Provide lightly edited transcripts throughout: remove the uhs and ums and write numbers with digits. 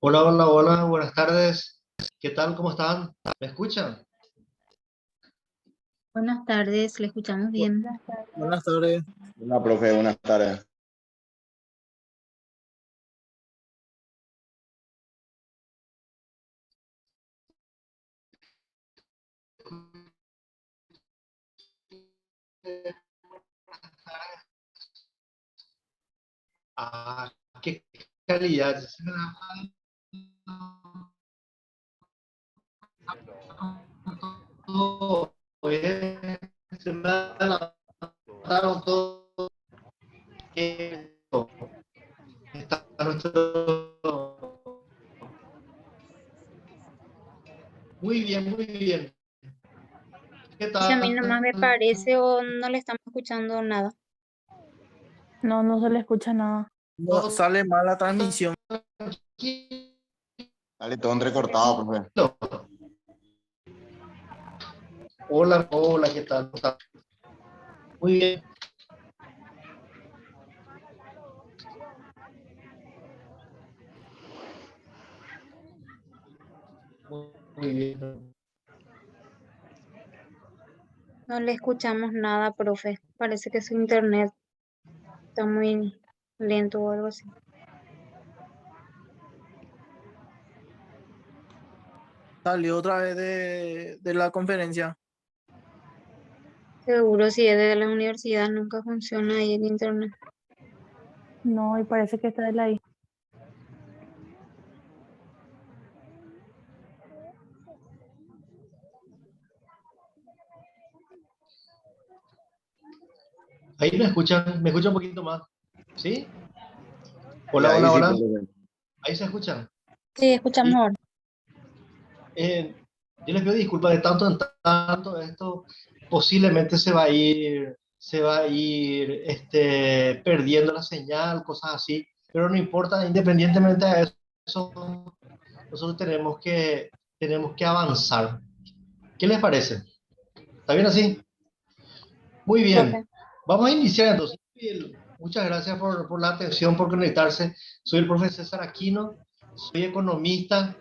Hola, hola, hola, buenas tardes. ¿Qué tal? ¿Cómo están? ¿Me escuchan? Buenas tardes, le escuchamos bien. Buenas tardes. Hola, profe, buenas tardes. Ah, qué calidad. Todo bien. Se me adelantaron todo. Está nuestro- Muy bien, muy bien. ¿Qué Si a mí nomás tal? me parece o no le estamos escuchando nada. No, no se le escucha nada. No ¿Todo sale mal la transmisión. tranquilo? Dale, todo entrecortado, profe. Hola, hola, ¿qué tal? ¿Cómo está? Muy bien, muy bien. No le escuchamos nada, profe. Parece que su internet está muy lento o algo así. Salió otra vez de la conferencia. Seguro si es de la universidad nunca funciona ahí el internet. No, y parece que está él ahí. Ahí me escuchan un poquito más. ¿Sí? Y Hola, ahí hola, sí, hola. profe. Ahí se escuchan. Sí, escuchamos Y ahora. eh, yo les pido disculpas de tanto en tanto. Esto posiblemente se va a ir perdiendo la señal, cosas así. Pero no importa, independientemente de eso, nosotros tenemos que avanzar. ¿Qué les parece? ¿Está bien así? Muy bien. Profe, Vamos a iniciar entonces. Muchas gracias por la atención, por conectarse. Soy el profesor César Aquino, soy economista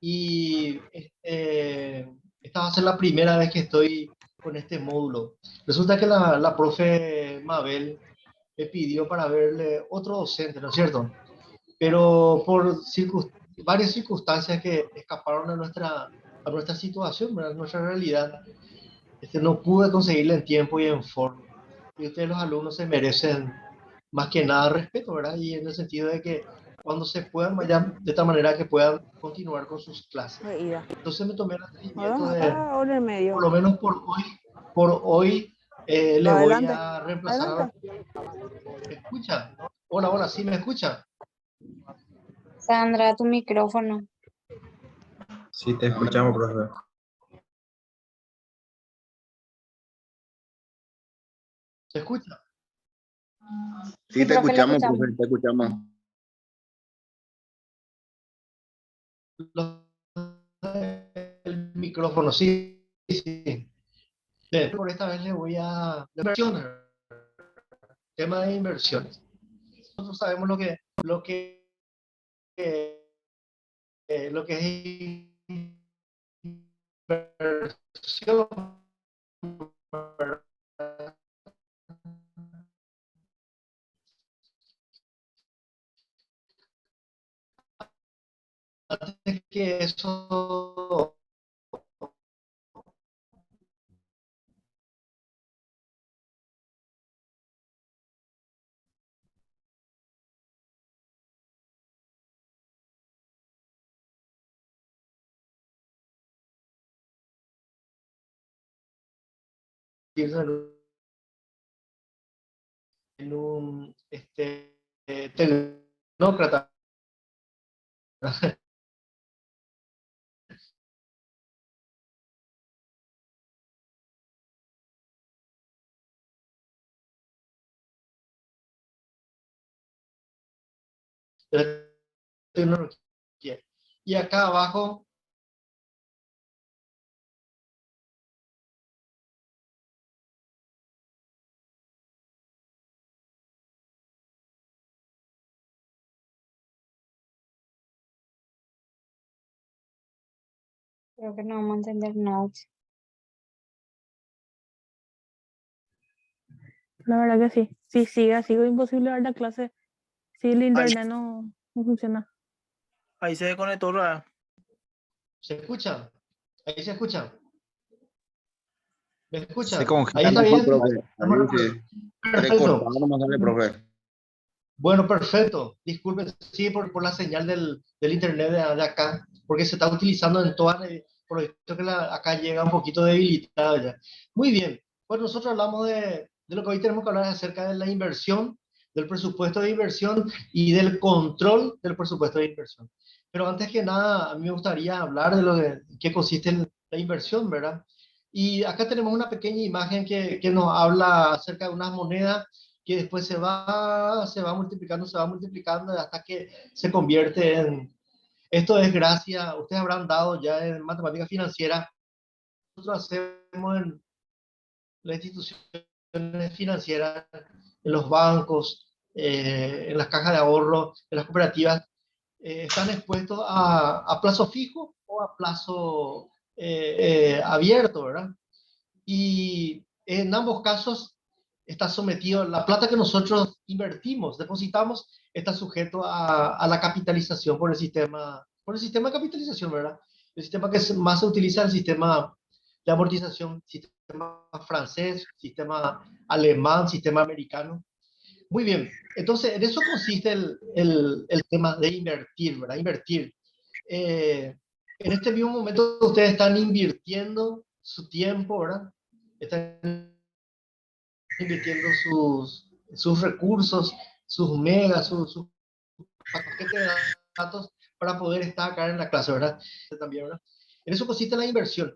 y esta va a ser la primera vez que estoy con este módulo. Resulta que la profe Mabel me pidió para verle otro docente, ¿no es cierto? Pero por varias circunstancias que escaparon a nuestra situación, ¿verdad? Nuestra realidad, no pude conseguirle en tiempo y en forma. Y ustedes los alumnos se merecen más que nada respeto, ¿verdad? Y en el sentido de que cuando se puedan, vayan de tal manera que puedan continuar con sus clases. De ida. Entonces me tomé el atrevimiento ¿Verdad? de, Acá o en el por medio. lo menos por hoy, le voy Adelante. a reemplazar a Adelante. la... ¿Me escucha? Hola, hola, ¿sí me escucha? Sandra, tu micrófono. Sí, te escuchamos, profe. ¿Se escucha? Sí, Sí, te profe, le escuchamos, escuchamos. profe, te escuchamos. Los- El micrófono, sí, sí. Por esta vez le voy a... Inversiones, tema de inversiones. Nosotros sabemos lo que es inversión. Antes que eso, en un tecnócrata, de la tecnología. Y acá abajo Creo que no vamos a entender nada. La verdad que sí. Sí, sigue así, es imposible dar la clase si el Ahí, internet no funciona. ahí se desconectó otra vez. ¿Se escucha? Ahí se escucha. ¿Me Se escuchan? Ahí congela está Sí, bien. nomás. profe. Estamos de Ahí acuerdo. sí. Perfecto. Recortado nomás sale, profe. Bueno, perfecto. Disculpen, sí, por la señal del internet de acá, porque se está utilizando en todas, por lo visto que acá llega un poquito debilitado ya. Muy bien. Pues nosotros hablamos de lo que hoy tenemos que hablar acerca de la inversión, del presupuesto de inversión y del control del presupuesto de inversión. Pero antes que nada, a mí me gustaría hablar de lo de qué consiste la inversión, ¿verdad? Y acá tenemos una pequeña imagen que nos habla acerca de unas monedas que después se va multiplicando hasta que se convierte en... Esto es gracias, ustedes habrán dado ya en matemática financiera, nosotros hacemos en las instituciones financieras, en los bancos, en las cajas de ahorro, en las cooperativas, están expuestos a plazo fijo o a plazo abierto, ¿verdad? Y en ambos casos está sometido, la plata que nosotros invertimos, depositamos, está sujeto a la capitalización por el sistema de capitalización, ¿verdad? El sistema que más se utiliza es el sistema de amortización, sistema francés, sistema alemán, sistema americano. Muy bien, entonces en eso consiste el tema de invertir, ¿verdad? Invertir. Eh, en este mismo momento ustedes están invirtiendo su tiempo, ¿verdad? Están invirtiendo sus recursos, sus megas, sus paquetes de datos para poder estar acá en la clase, ¿verdad? También, ¿verdad? En eso consiste la inversión.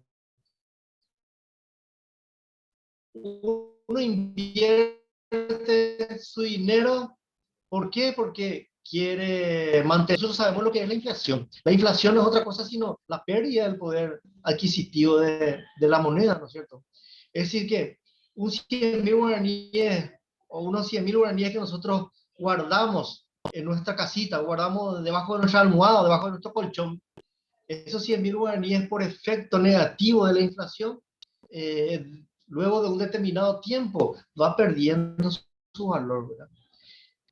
Uno invierte su dinero. ¿Por qué? Porque quiere mantener. Nosotros sabemos lo que es la inflación. La inflación no es otra cosa sino la pérdida del poder adquisitivo de la moneda, ¿no es cierto? Es decir, que un 100.000 guaraníes o unos 100.000 guaraníes que nosotros guardamos en nuestra casita, guardamos debajo de nuestra almohada, debajo de nuestro colchón, esos 100.000 guaraníes por efecto negativo de la inflación, luego de un determinado tiempo, va perdiendo su valor, ¿verdad?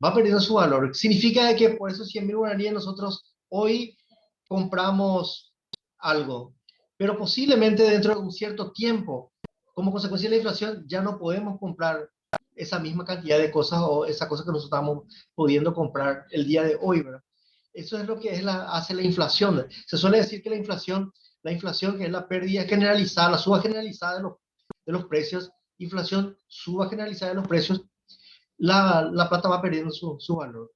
Va perdiendo su valor. Significa que por esos 100.000 guaraníes nosotros hoy compramos algo, pero posiblemente dentro de un cierto tiempo, como consecuencia de la inflación, ya no podemos comprar esa misma cantidad de cosas o esa cosa que nosotros estamos pudiendo comprar el día de hoy, ¿verdad? Eso es lo que hace la inflación. Se suele decir que la inflación que es la pérdida generalizada, la suba generalizada de los precios, inflación, suba generalizada de los precios, la plata va perdiendo su valor.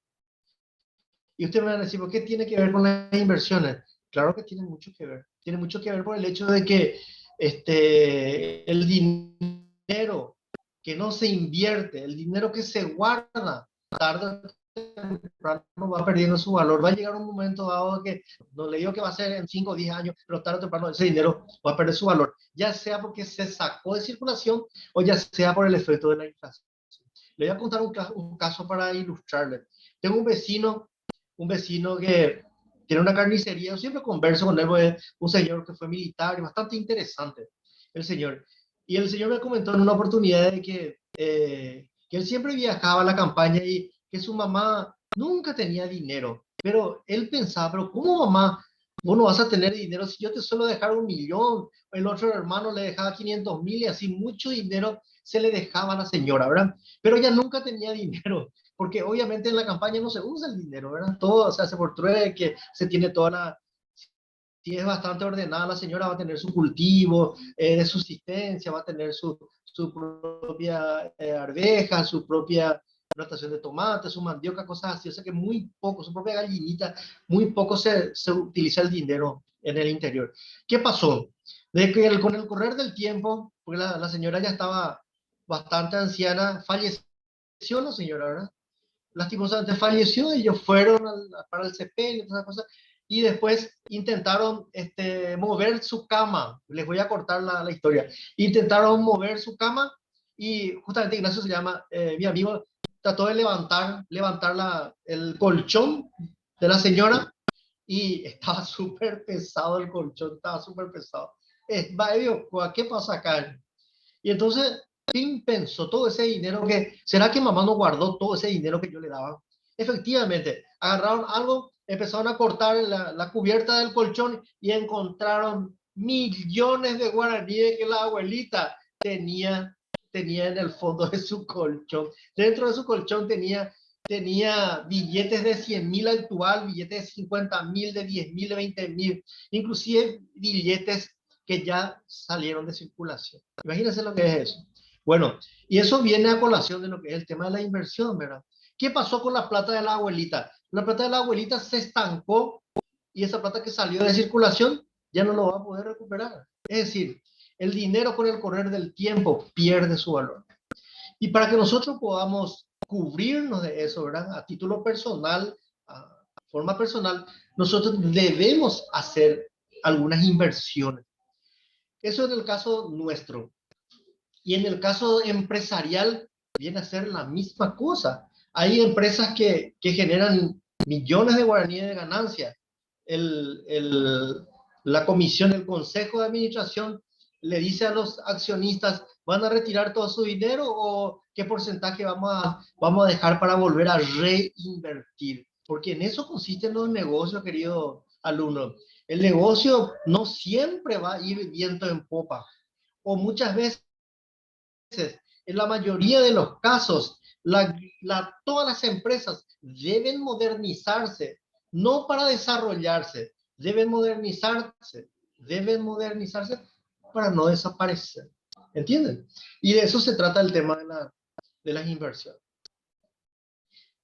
Y usted me va a decir, ¿por qué tiene que ver con las inversiones? Claro que tiene mucho que ver. Tiene mucho que ver por el hecho de que el dinero que no se invierte, el dinero que se guarda, tarde o temprano va perdiendo su valor. Va a llegar un momento dado que, no le digo que va a ser en 5 o 10 años, pero tarde o temprano ese dinero va a perder su valor, ya sea porque se sacó de circulación o ya sea por el efecto de la inflación. Le voy a contar un caso para ilustrarle. Tengo un vecino que tiene una carnicería. Yo siempre converso con él, un señor que fue militar y bastante interesante, el señor. Y el señor me comentó en una oportunidad de que él siempre viajaba a la campaña y que su mamá nunca tenía dinero. Pero él pensaba, pero ¿cómo mamá? Vos no vas a tener dinero si yo te suelo dejar 1.000.000, el otro hermano le dejaba 500.000 y así mucho dinero se le dejaba a la señora, ¿verdad? Pero ella nunca tenía dinero, porque obviamente en la campaña no se usa el dinero, ¿verdad? Todo se hace por trueque, se tiene toda la... Si es bastante ordenada, la señora va a tener su cultivo de subsistencia, va a tener su propia arveja, su propia plantación de tomate, su mandioca, cosas así. O sea que muy poco, su propia gallinita, muy poco se utiliza el dinero en el interior. ¿Qué pasó? De que con el correr del tiempo, porque la señora ya estaba bastante anciana, falleció la señora, ¿verdad? Lastimosamente falleció, ellos fueron para el CP y todas esas cosas, y después intentaron mover su cama. Les voy a cortar la historia. Intentaron mover su cama y justamente Ignacio se llama, mi amigo, trató de levantar el colchón de la señora y estaba súper pesado el colchón, estaba súper pesado. Es, vaya, ¿qué pasa acá? Y entonces, Tim pensó todo ese dinero que, ¿será que mamá no guardó todo ese dinero que yo le daba? Efectivamente, agarraron algo, empezaron a cortar la cubierta del colchón y encontraron millones de guaraníes que la abuelita tenía en el fondo de su colchón. Dentro de su colchón tenía billetes de 100.000 actual, billetes de 50.000, de 10.000, de 20.000, inclusive billetes que ya salieron de circulación. Imagínense lo que es eso. Bueno, y eso viene a colación de lo que es el tema de la inversión, ¿verdad? ¿Qué pasó con la plata de la abuelita? La plata de la abuelita se estancó y esa plata que salió de circulación ya no lo va a poder recuperar. Es decir, el dinero con el correr del tiempo pierde su valor. Y para que nosotros podamos cubrirnos de eso, ¿verdad? A título personal, a forma personal, nosotros debemos hacer algunas inversiones. Eso en el caso nuestro. Y en el caso empresarial viene a ser la misma cosa. Hay empresas que generan millones de guaraníes de ganancia. La comisión, el consejo de administración le dice a los accionistas, ¿van a retirar todo su dinero o qué porcentaje vamos a dejar para volver a reinvertir? Porque en eso consisten los negocios, querido alumno. El negocio no siempre va a ir viento en popa. O muchas veces, en la mayoría de los casos, todas las empresas deben modernizarse, no para desarrollarse, deben modernizarse para no desaparecer. ¿Entienden? Y de eso se trata el tema de las inversiones.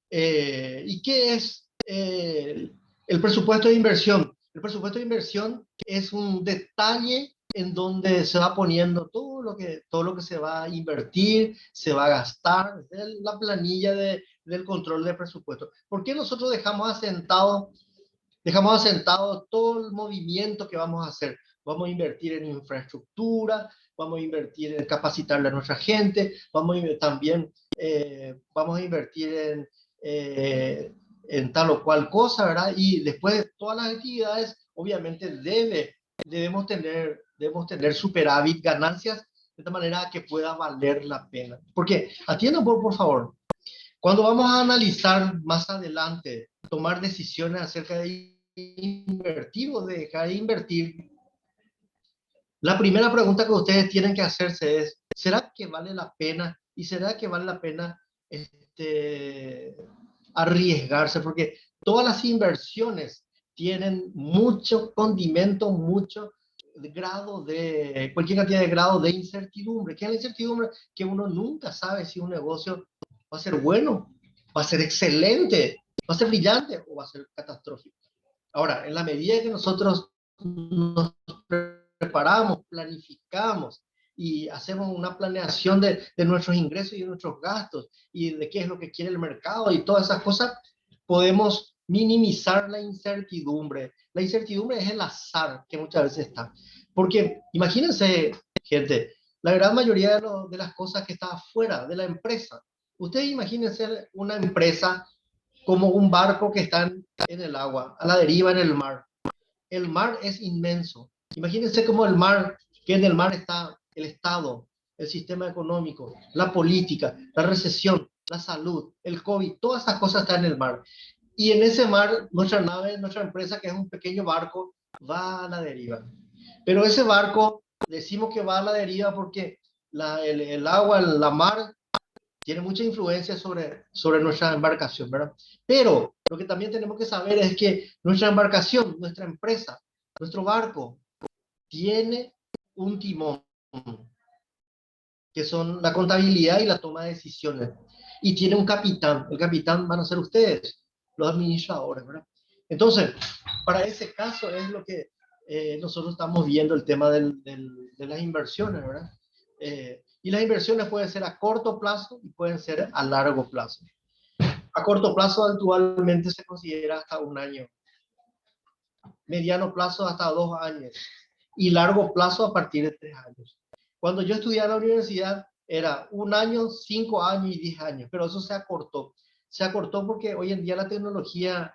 ¿Y qué es el presupuesto de inversión? El presupuesto de inversión es un detalle en donde se va poniendo todo lo que se va a invertir, se va a gastar, la planilla del control de presupuesto. ¿Por qué nosotros dejamos asentado todo el movimiento que vamos a hacer? Vamos a invertir en infraestructura, vamos a invertir en capacitarle a nuestra gente, vamos a invertir en tal o cual cosa, ¿verdad? Y después de todas las actividades, obviamente debemos tener superávit, ganancias, de esta manera que pueda valer la pena. Porque, atiendan por favor, cuando vamos a analizar más adelante, tomar decisiones acerca de invertir o de dejar de invertir, la primera pregunta que ustedes tienen que hacerse es, ¿será que vale la pena? ¿Y será que vale la pena arriesgarse? Porque todas las inversiones tienen mucho condimento, mucho grado cualquier cantidad de grado de incertidumbre. ¿Qué es la incertidumbre? Que uno nunca sabe si un negocio va a ser bueno, va a ser excelente, va a ser brillante o va a ser catastrófico. Ahora, en la medida que nosotros nos preparamos, planificamos y hacemos una planeación de nuestros ingresos y de nuestros gastos y de qué es lo que quiere el mercado y todas esas cosas, podemos minimizar la incertidumbre. La incertidumbre es el azar que muchas veces está. Porque imagínense, gente, la gran mayoría de las cosas que está fuera de la empresa. Ustedes imagínense una empresa como un barco que está en el agua, a la deriva en el mar. El mar es inmenso. Imagínense como el mar, que en el mar está el Estado, el sistema económico, la política, la recesión, la salud, el COVID, todas esas cosas están en el mar. Y en ese mar, nuestra nave, nuestra empresa, que es un pequeño barco, va a la deriva. Pero ese barco, decimos que va a la deriva porque el agua, la mar, tiene mucha influencia sobre nuestra embarcación, ¿verdad? Pero lo que también tenemos que saber es que nuestra embarcación, nuestra empresa, nuestro barco, tiene un timón, que son la contabilidad y la toma de decisiones. Y tiene un capitán. El capitán van a ser ustedes, los administradores, ¿verdad? Entonces, para ese caso es lo que nosotros estamos viendo, el tema de las inversiones, ¿verdad? Y las inversiones pueden ser a corto plazo y pueden ser a largo plazo. A corto plazo actualmente se considera hasta 1 año. Mediano plazo hasta 2 años. Y largo plazo a partir de 3 años. Cuando yo estudié en la universidad era 1 año, 5 años y 10 años. Pero eso se acortó. Se acortó porque hoy en día la tecnología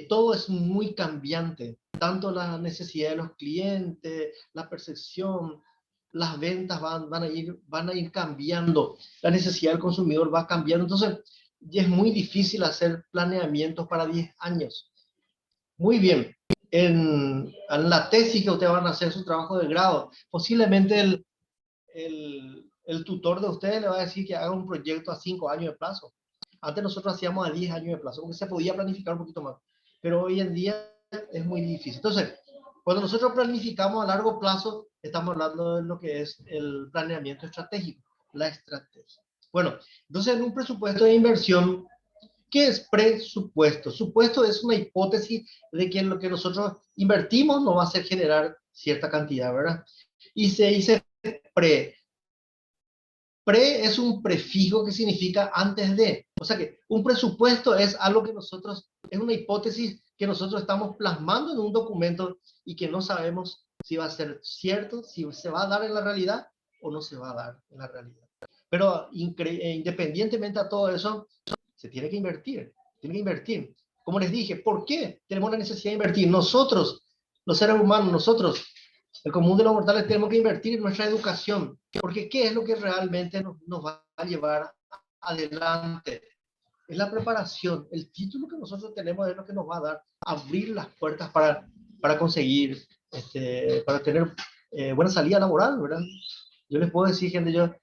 todo es muy cambiante, tanto la necesidad de los clientes, la percepción, las ventas van a ir cambiando, la necesidad del consumidor va cambiando, entonces ya es muy difícil hacer planeamientos para 10 años. Muy bien, en la tesis que ustedes van a hacer su trabajo de grado, posiblemente el tutor de ustedes le va a decir que haga un proyecto a 5 años de plazo. Antes nosotros hacíamos a 10 años de plazo, porque se podía planificar un poquito más. Pero hoy en día es muy difícil. Entonces, cuando nosotros planificamos a largo plazo, estamos hablando de lo que es el planeamiento estratégico, la estrategia. Bueno, entonces en un presupuesto de inversión, ¿qué es presupuesto? Supuesto es una hipótesis de que lo que nosotros invertimos nos va a hacer generar cierta cantidad, ¿verdad? Y se dice pre. Pre es un prefijo que significa antes de. O sea que un presupuesto es algo que nosotros, es una hipótesis que nosotros estamos plasmando en un documento y que no sabemos si va a ser cierto, si se va a dar en la realidad o no se va a dar en la realidad. Pero independientemente a todo eso, se tiene que invertir, tiene que invertir. Como les dije, ¿por qué tenemos la necesidad de invertir? Nosotros, los seres humanos, nosotros, el común de los mortales, tenemos que invertir en nuestra educación, porque ¿qué es lo que realmente nos va a llevar adelante? Es la preparación. El título que nosotros tenemos es lo que nos va a dar, abrir las puertas para conseguir, para tener buena salida laboral, ¿verdad? Yo les puedo decir, gente, yo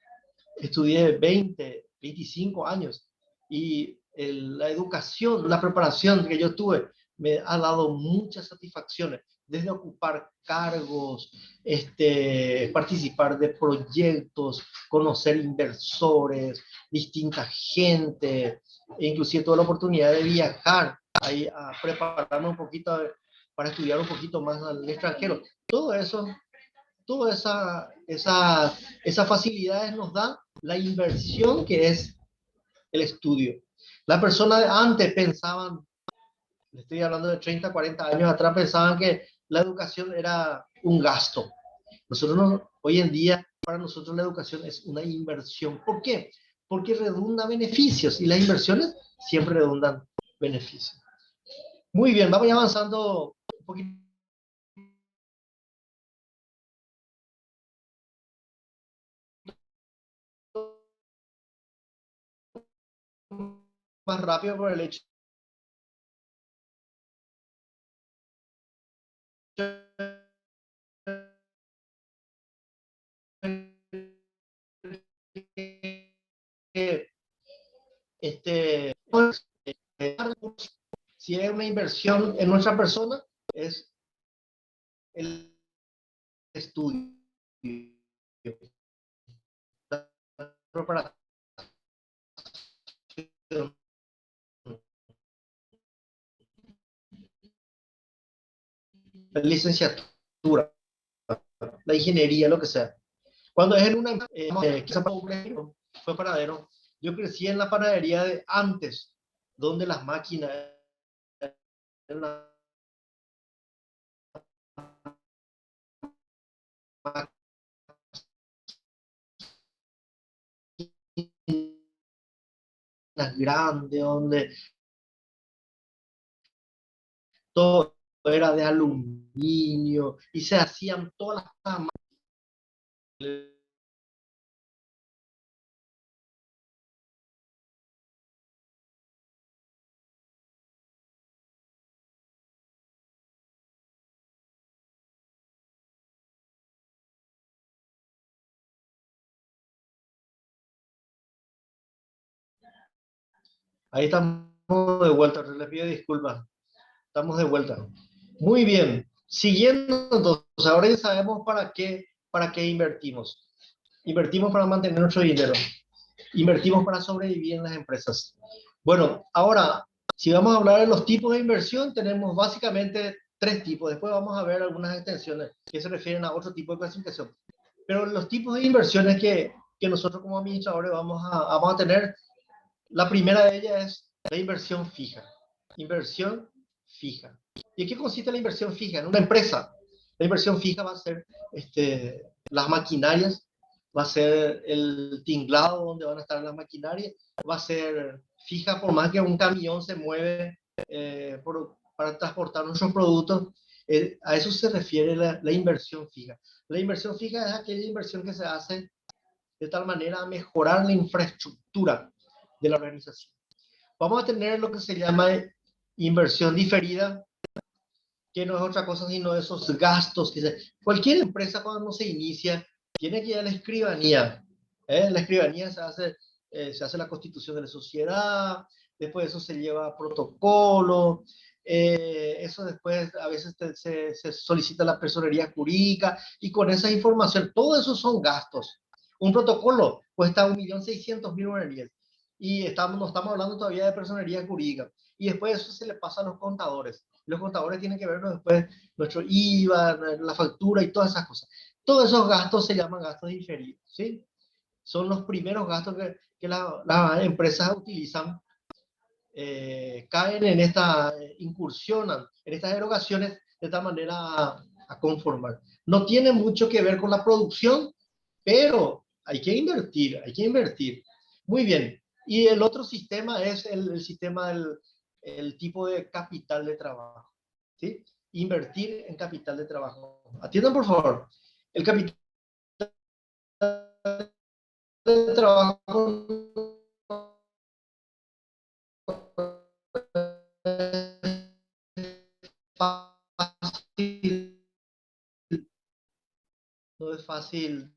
estudié 20, 25 años y la educación, la preparación que yo tuve me ha dado muchas satisfacciones, desde ocupar cargos, participar de proyectos, conocer inversores, distinta gente, e inclusive tuve la oportunidad de viajar ahí a prepararme un poquito para estudiar un poquito más al extranjero. Todo eso, todas esas facilidades nos da la inversión que es el estudio. Las personas de antes pensaban, estoy hablando de 30, 40 años atrás, pensaban que la educación era un gasto. Nosotros no, hoy en día, para nosotros la educación es una inversión. ¿Por qué? Porque redunda beneficios y las inversiones siempre redundan beneficios. Muy bien, vamos avanzando un poquito más rápido por el hecho que si es una inversión en nuestra persona, es el estudio, la preparación, la licenciatura, la ingeniería, lo que sea. Cuando es en una fue panadero, yo crecí en la panadería de antes, donde las máquinas eran grandes, donde todo era de aluminio y se hacían todas las camas. Ahí estamos de vuelta, les pido disculpas. Estamos de vuelta. Muy bien. Siguiendo, entonces, ahora ya sabemos para qué invertimos. Invertimos para mantener nuestro dinero. Invertimos para sobrevivir en las empresas. Bueno, ahora, si vamos a hablar de los tipos de inversión, tenemos básicamente tres tipos. Después vamos a ver algunas extensiones que se refieren a otro tipo de clasificación. Pero los tipos de inversiones que nosotros como administradores vamos a tener, la primera de ellas es la inversión fija. Inversión fija. ¿Y en qué consiste la inversión fija? En una empresa, la inversión fija va a ser las maquinarias, va a ser el tinglado donde van a estar las maquinarias, va a ser fija por más que un camión se mueve para transportar nuestros productos. A eso se refiere la inversión fija. La inversión fija es aquella inversión que se hace de tal manera a mejorar la infraestructura de la organización. Vamos a tener lo que se llama inversión diferida, que no es otra cosa sino esos gastos cualquier empresa cuando se inicia tiene que ir a la escribanía. En la escribanía se hace la constitución de la sociedad, después eso se lleva a protocolo, eso después a veces se solicita la personería jurídica y con esa información, todo eso son gastos. Un protocolo cuesta 1.600.000 guaraníes y no estamos hablando todavía de personería jurídica. Y después eso se le pasa a los contadores. Los contadores tienen que vernos después nuestro IVA, la factura y todas esas cosas. Todos esos gastos se llaman gastos diferidos, ¿sí? Son los primeros gastos que las empresas utilizan, caen en incursionan en estas erogaciones de tal manera a conformar. No tiene mucho que ver con la producción, pero hay que invertir, hay que invertir. Muy bien. Y el otro sistema es el sistema el tipo de capital de trabajo, ¿sí? Invertir en capital de trabajo. Atiendan, por favor. El capital de trabajo no es fácil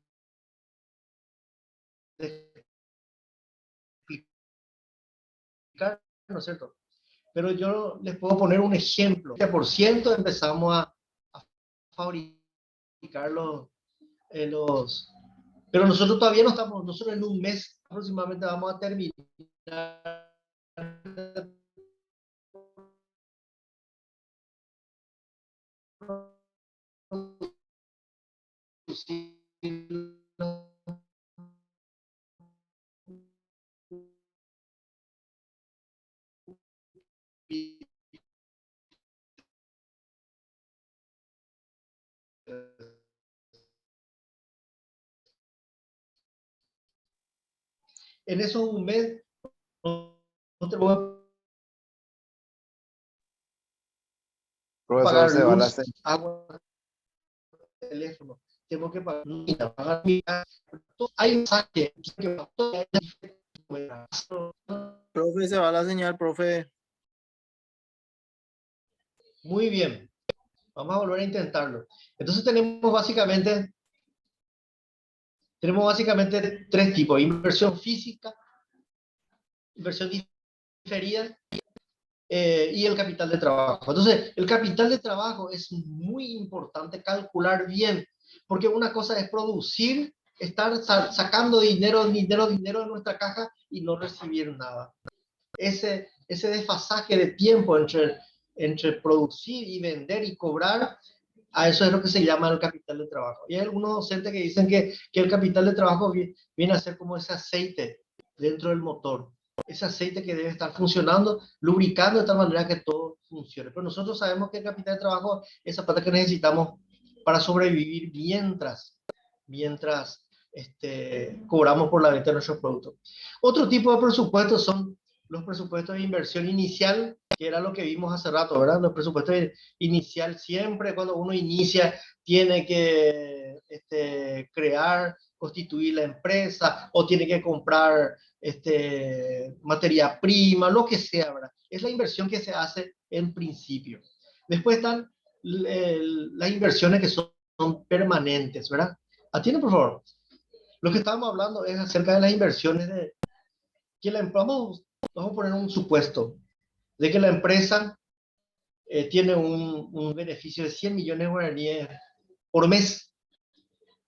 de explicar, ¿no es cierto? Pero yo les puedo poner un ejemplo. El por ciento empezamos a fabricar pero nosotros todavía no estamos, nosotros en un mes aproximadamente vamos a terminar en eso un mes no te voy a Profesor, pagar se va la luz, agua, teléfono, tengo que pagar hay un saque Profe, se va la señal, profe. muy bien, vamos a volver a intentarlo. Entonces tenemos básicamente tres tipos: inversión física, inversión diferida y el capital de trabajo. Entonces, el capital de trabajo es muy importante calcular bien, porque una cosa es producir, estar sacando dinero de nuestra caja y no recibir nada. Ese desfasaje de tiempo entre producir y vender y cobrar, a eso es lo que se llama el capital de trabajo. Y hay algunos docentes que dicen que el capital de trabajo viene a ser como ese aceite dentro del motor. Ese aceite que debe estar funcionando, lubricando de tal manera que todo funcione. Pero nosotros sabemos que el capital de trabajo es esa parte que necesitamos para sobrevivir mientras cobramos por la venta de nuestros productos. Otro tipo de presupuestos son los presupuestos de inversión inicial, que era lo que vimos hace rato, ¿verdad? Los presupuestos inicial, siempre cuando uno inicia tiene que constituir la empresa o tiene que comprar materia prima, lo que sea, ¿verdad? Es la inversión que se hace en principio. Después están las inversiones que son permanentes, ¿verdad? Atienden, por favor. Lo que estábamos hablando es acerca de las inversiones que vamos a poner un supuesto de que la empresa tiene un beneficio de 100 millones de guaraníes por mes.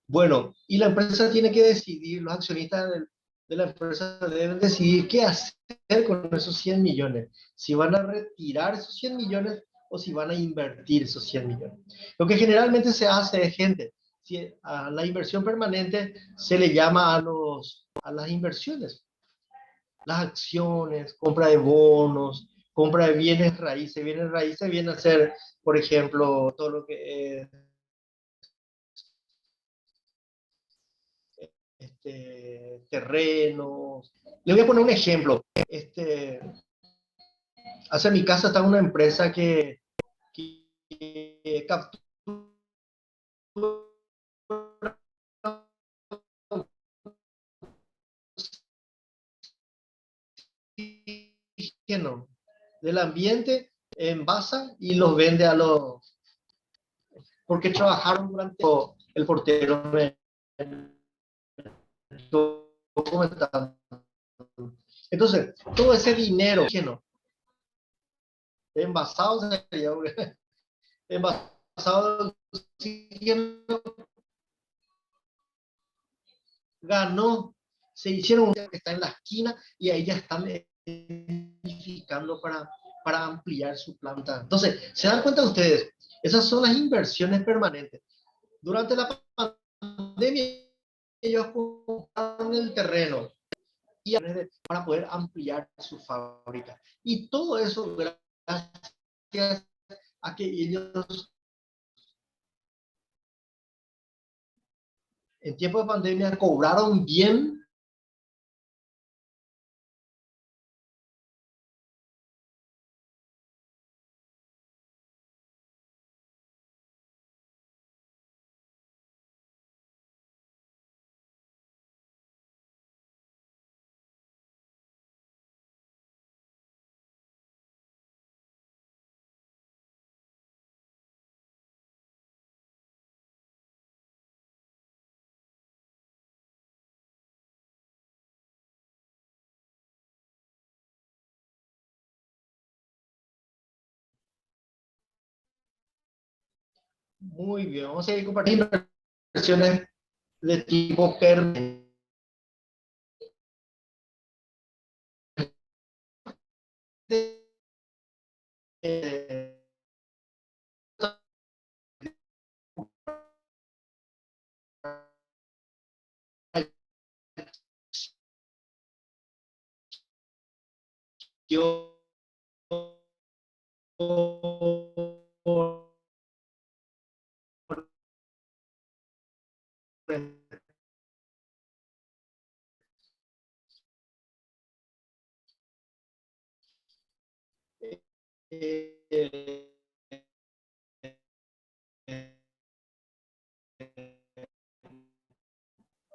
Bueno, y la empresa tiene que decidir, los accionistas de la empresa deben decidir qué hacer con esos 100 millones. Si van a retirar esos 100 millones o si van a invertir esos 100 millones. Lo que generalmente se hace es, gente, a la inversión permanente se le llama a las inversiones. Las acciones, compra de bonos, compra de bienes raíces. Bienes raíces viene a ser, por ejemplo, todo lo que es terrenos. Le voy a poner un ejemplo. Hacia mi casa está una empresa que captura oxígeno del ambiente, envasa y los vende a los... Porque trabajaron durante el portero me estuvo comentando. Entonces, todo ese dinero envasado sería envasado de oxígeno, ganó, se hicieron un que está en la esquina y ahí ya están edificando para ampliar su planta. Entonces, ¿se dan cuenta ustedes? Esas son las inversiones permanentes. Durante la pandemia, ellos compraron el terreno y para poder ampliar su fábrica. Y todo eso gracias a que ellos en tiempo de pandemia cobraron bien muy bien. Vamos a seguir compartiendo inversiones de tipo permanente. Yo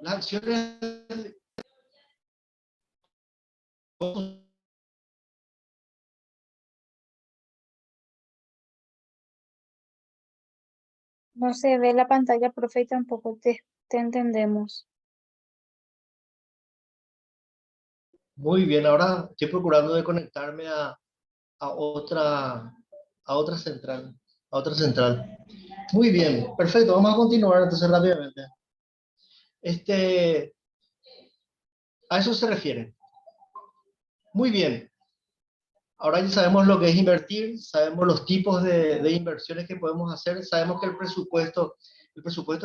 las acciones No se ve la pantalla, profe, y tampoco te entendemos. muy bien. Ahora estoy procurando de conectarme a otra a otra central, a otra central. Muy bien, perfecto. Vamos a continuar entonces rápidamente. A eso se refiere. Muy bien. Ahora ya sabemos lo que es invertir, sabemos los tipos de inversiones que podemos hacer, sabemos que el presupuesto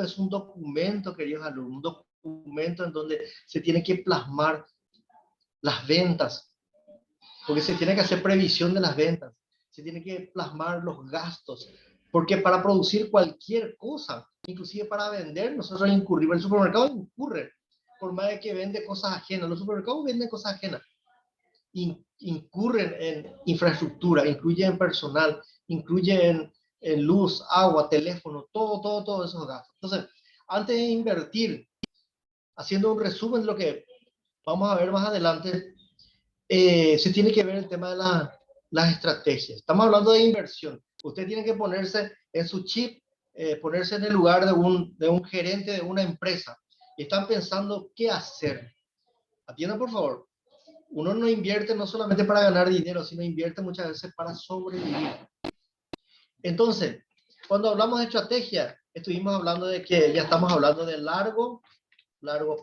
es un documento, queridos alumnos, un documento en donde se tiene que plasmar las ventas, porque se tiene que hacer previsión de las ventas, se tiene que plasmar los gastos, porque para producir cualquier cosa, inclusive para vender, nosotros incurrimos, el supermercado incurre, por más de que vende cosas ajenas, los supermercados venden cosas ajenas, incurren en infraestructura, incluyen personal, incluyen en luz, agua, teléfono, todo esos gastos. Entonces, antes de invertir, haciendo un resumen de lo que vamos a ver más adelante, se tiene que ver el tema de las estrategias. Estamos hablando de inversión. Usted tiene que ponerse en su chip, ponerse en el lugar de un gerente de una empresa y están pensando qué hacer. Atienda, por favor. Uno no invierte no solamente para ganar dinero, sino invierte muchas veces para sobrevivir. Entonces, cuando hablamos de estrategia, estuvimos hablando de que ya estamos hablando de largo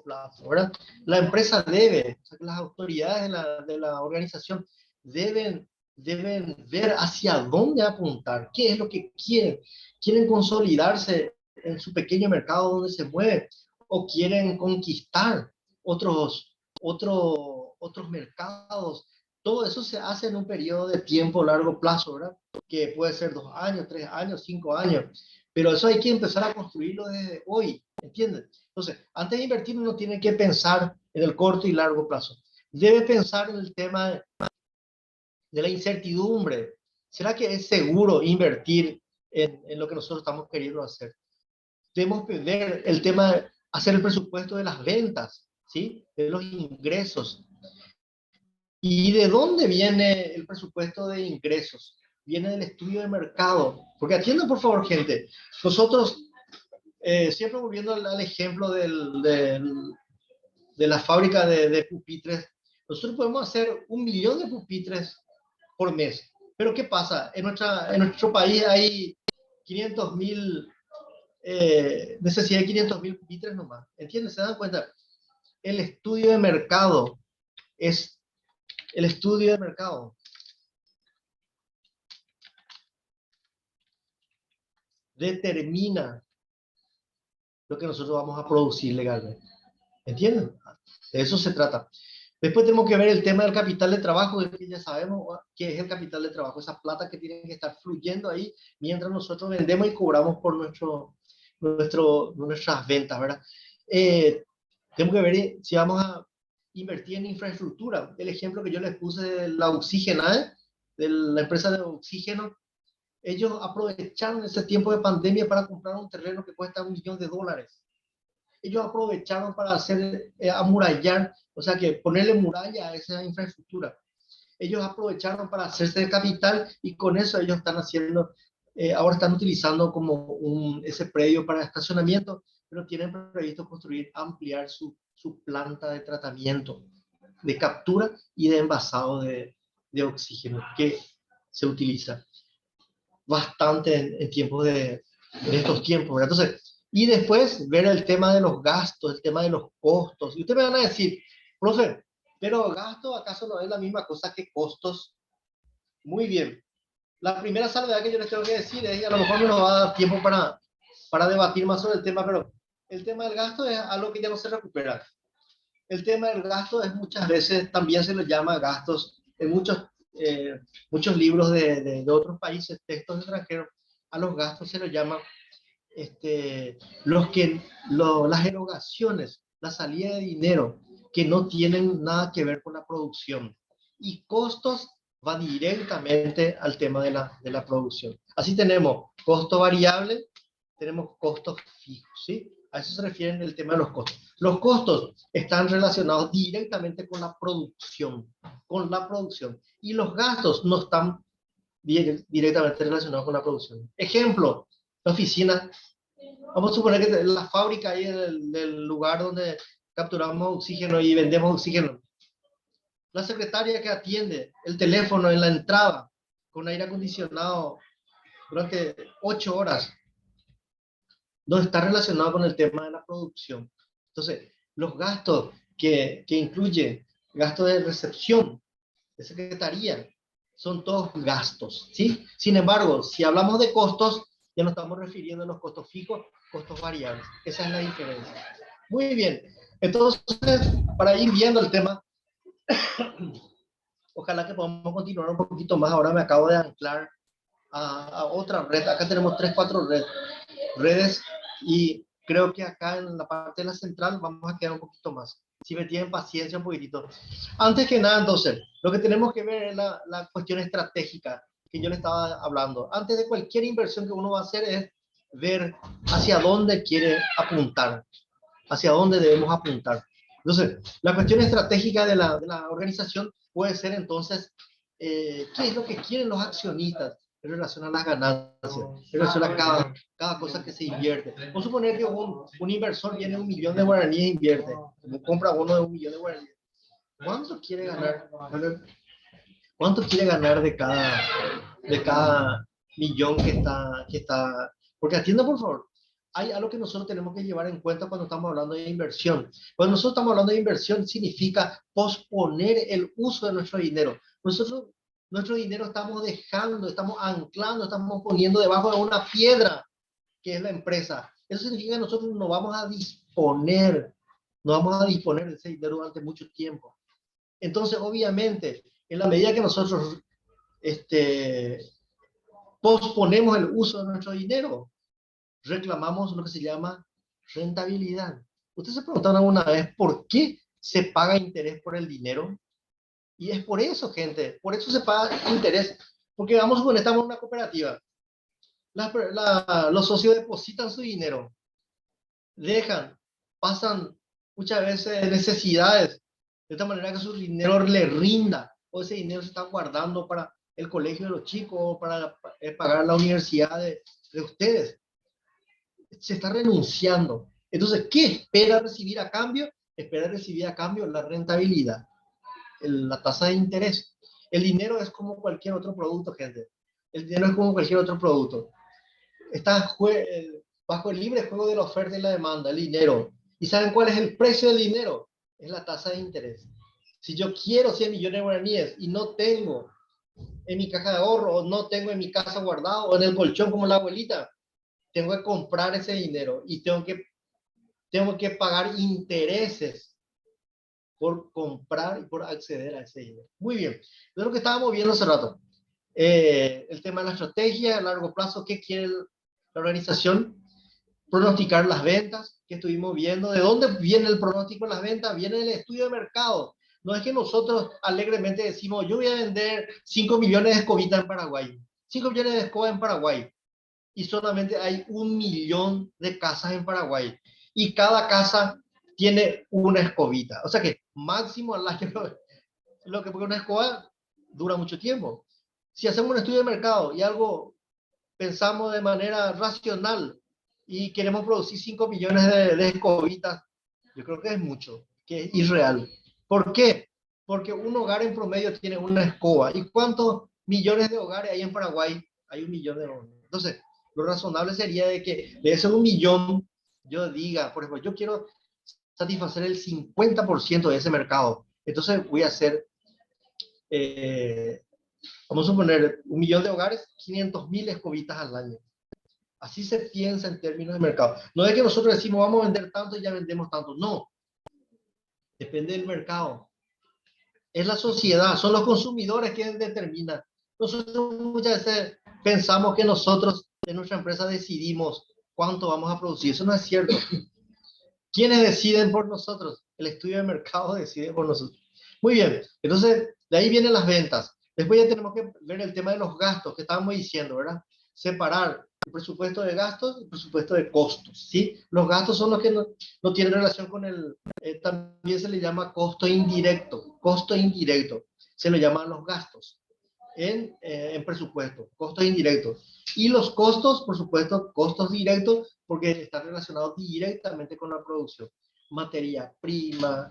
plazo, ¿verdad? La empresa debe, o sea, las autoridades de la organización deben ver hacia dónde apuntar, qué es lo que quieren. ¿Quieren consolidarse en su pequeño mercado donde se mueve o quieren conquistar otros mercados? Todo eso se hace en un periodo de tiempo largo plazo, ¿verdad? Que puede ser 2 años, 3 años, 5 años. Pero eso hay que empezar a construirlo desde hoy, ¿entiendes? Entonces, antes de invertir uno tiene que pensar en el corto y largo plazo. Debe pensar en el tema de la incertidumbre. ¿Será que es seguro invertir en lo que nosotros estamos queriendo hacer. Debemos ver el tema de hacer el presupuesto de las ventas, ¿sí? De los ingresos. ¿Y de dónde viene el presupuesto de ingresos? Viene del estudio de mercado. Porque atiendan, por favor, gente. Nosotros, siempre volviendo al ejemplo de la fábrica de pupitres, nosotros podemos hacer 1 millón de pupitres por mes. Pero ¿qué pasa? En nuestro país hay 500.000, necesidad de 500.000 pupitres nomás. ¿Entienden? ¿Se dan cuenta? El estudio de mercado es el estudio de mercado. Determina lo que nosotros vamos a producir legalmente. ¿Entienden? De eso se trata. Después tenemos que ver el tema del capital de trabajo, que ya sabemos qué es el capital de trabajo, esa plata que tiene que estar fluyendo ahí mientras nosotros vendemos y cobramos por nuestras ventas, ¿verdad? Tenemos que ver si vamos a invertir en infraestructura. El ejemplo que yo les puse de la Oxigena, de la empresa de oxígeno, ellos aprovecharon ese tiempo de pandemia para comprar un terreno que cuesta $1 millón. Ellos aprovecharon para hacer, amurallar, o sea, que ponerle muralla a esa infraestructura. Ellos aprovecharon para hacerse de capital y con eso ellos están haciendo, ahora están utilizando como ese predio para estacionamiento, pero tienen previsto construir, ampliar su planta de tratamiento, de captura y de envasado de oxígeno, que se utiliza bastante en estos tiempos, ¿verdad? Entonces, y después ver el tema de los gastos, el tema de los costos. Y ustedes me van a decir, profe, pero gasto acaso no es la misma cosa que costos. Muy bien. La primera salvedad que yo les tengo que decir es, y a lo mejor no nos va a dar tiempo para debatir más sobre el tema, pero el tema del gasto es algo que ya no se recupera. El tema del gasto es muchas veces, también se lo llama gastos, en muchos libros de otros países, textos extranjeros, a los gastos se los llama las erogaciones, la salida de dinero que no tienen nada que ver con la producción. Y costos va directamente al tema de la producción. Así tenemos costo variable, tenemos costos fijos, ¿sí? A eso se refiere el tema de los costos. Los costos están relacionados directamente con la producción, y los gastos no están directamente relacionados con la producción. Ejemplo, la oficina, vamos a suponer que la fábrica ahí del lugar donde capturamos oxígeno y vendemos oxígeno. La secretaria que atiende el teléfono en la entrada con aire acondicionado durante 8 horas, no está relacionado con el tema de la producción. Entonces, los gastos que incluye gasto de recepción, de secretaría, son todos gastos, ¿sí? Sin embargo, si hablamos de costos, ya no estamos refiriendo a los costos fijos, costos variables. Esa es la diferencia. Muy bien. Entonces, para ir viendo el tema, ojalá que podamos continuar un poquito más. Ahora me acabo de anclar a otra red. Acá tenemos 3, 4 redes y creo que acá en la parte de la central vamos a quedar un poquito más. Si me tienen paciencia un poquitito. Antes que nada, entonces, lo que tenemos que ver es la cuestión estratégica que yo le estaba hablando. Antes de cualquier inversión que uno va a hacer es ver hacia dónde quiere apuntar, hacia dónde debemos apuntar. Entonces, la cuestión estratégica de la organización puede ser entonces, ¿qué es lo que quieren los accionistas en relación a las ganancias, en relación a cada cosa que se invierte? Vamos a suponer que un inversor viene $1 millón de guaraníes e invierte, compra bono de $1 millón de guaraníes. ¿Cuánto quiere ganar? ¿Cuánto quiere ganar de cada millón que está? Porque atienda, por favor. Hay algo que nosotros tenemos que llevar en cuenta cuando estamos hablando de inversión. Cuando nosotros estamos hablando de inversión, significa posponer el uso de nuestro dinero. Nosotros, nuestro dinero estamos dejando, estamos anclando, estamos poniendo debajo de una piedra, que es la empresa. Eso significa que nosotros no vamos a disponer de ese dinero durante mucho tiempo. Entonces, obviamente, en la medida que nosotros posponemos el uso de nuestro dinero, reclamamos lo que se llama rentabilidad. ¿Ustedes se preguntaron alguna vez por qué se paga interés por el dinero? Y es por eso, gente, por eso se paga interés. Porque vamos a suponer, estamos en una cooperativa. Los socios depositan su dinero, dejan, pasan muchas veces necesidades, de esta manera que su dinero le rinda, o ese dinero se está guardando para el colegio de los chicos, o para pagar la universidad de ustedes. Se está renunciando. Entonces, ¿qué espera recibir a cambio? Espera recibir a cambio la rentabilidad, la tasa de interés. El dinero es como cualquier otro producto, gente. El dinero es como cualquier otro producto. Está bajo el libre juego de la oferta y la demanda, el dinero. ¿Y saben cuál es el precio del dinero? Es la tasa de interés. Si yo quiero 100 millones de guaraníes y no tengo en mi caja de ahorro, o no tengo en mi casa guardado, o en el colchón como la abuelita, tengo que comprar ese dinero y tengo que pagar intereses por comprar y por acceder a ese dinero. Muy bien. De lo que estábamos viendo hace rato. El tema de la estrategia a largo plazo, qué quiere la organización, pronosticar las ventas que estuvimos viendo. ¿De dónde viene el pronóstico de las ventas? Viene del estudio de mercado. No es que nosotros alegremente decimos, yo voy a vender 5 millones de escobitas en Paraguay. 5 millones de escobas en Paraguay. Y solamente hay 1 millón de casas en Paraguay. Y cada casa tiene una escobita. O sea que máximo al año, porque una escoba dura mucho tiempo. Si hacemos un estudio de mercado y algo pensamos de manera racional y queremos producir 5 millones de escobitas, yo creo que es mucho, que es irreal. ¿Por qué? Porque un hogar en promedio tiene una escoba. ¿Y cuántos millones de hogares hay en Paraguay? Hay 1 millón de hogares. Entonces, lo razonable sería de que de esos 1 millón, yo diga, por ejemplo, yo quiero satisfacer el 50% de ese mercado. Entonces voy a hacer, vamos a suponer, 1 millón de hogares, 500.000 escobitas al año. Así se piensa en términos de mercado. No es que nosotros decimos vamos a vender tanto y ya vendemos tanto. No. Depende del mercado. Es la sociedad, son los consumidores quienes determinan. Nosotros muchas veces pensamos que nosotros en nuestra empresa decidimos cuánto vamos a producir. Eso no es cierto. ¿Quiénes deciden por nosotros? El estudio de mercado decide por nosotros. Muy bien. Entonces, de ahí vienen las ventas. Después ya tenemos que ver el tema de los gastos que estábamos diciendo, ¿verdad? Separar el presupuesto de gastos y el presupuesto de costos, ¿sí? Los gastos son los que no tienen relación con el... también se le llama costo indirecto. Costo indirecto. Se le llaman los gastos en presupuesto. Costos indirectos. Y los costos, por supuesto, costos directos, porque están relacionados directamente con la producción. Materia prima.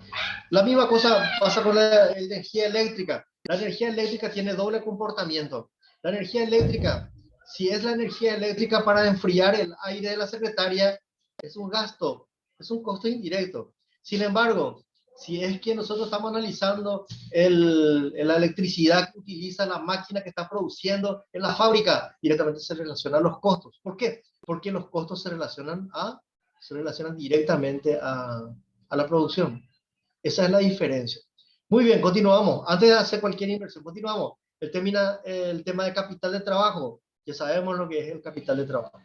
La misma cosa pasa con la energía eléctrica. La energía eléctrica tiene doble comportamiento. La energía eléctrica, si es la energía eléctrica para enfriar el aire de la secretaria, es un gasto, es un costo indirecto. Sin embargo, si es que nosotros estamos analizando la electricidad que utiliza la máquina que está produciendo en la fábrica, directamente se relacionan los costos. ¿Por qué? Porque los costos se relacionan directamente a la producción. Esa es la diferencia. Muy bien, continuamos. Antes de hacer cualquier inversión, continuamos. El tema de capital de trabajo. Ya sabemos lo que es el capital de trabajo.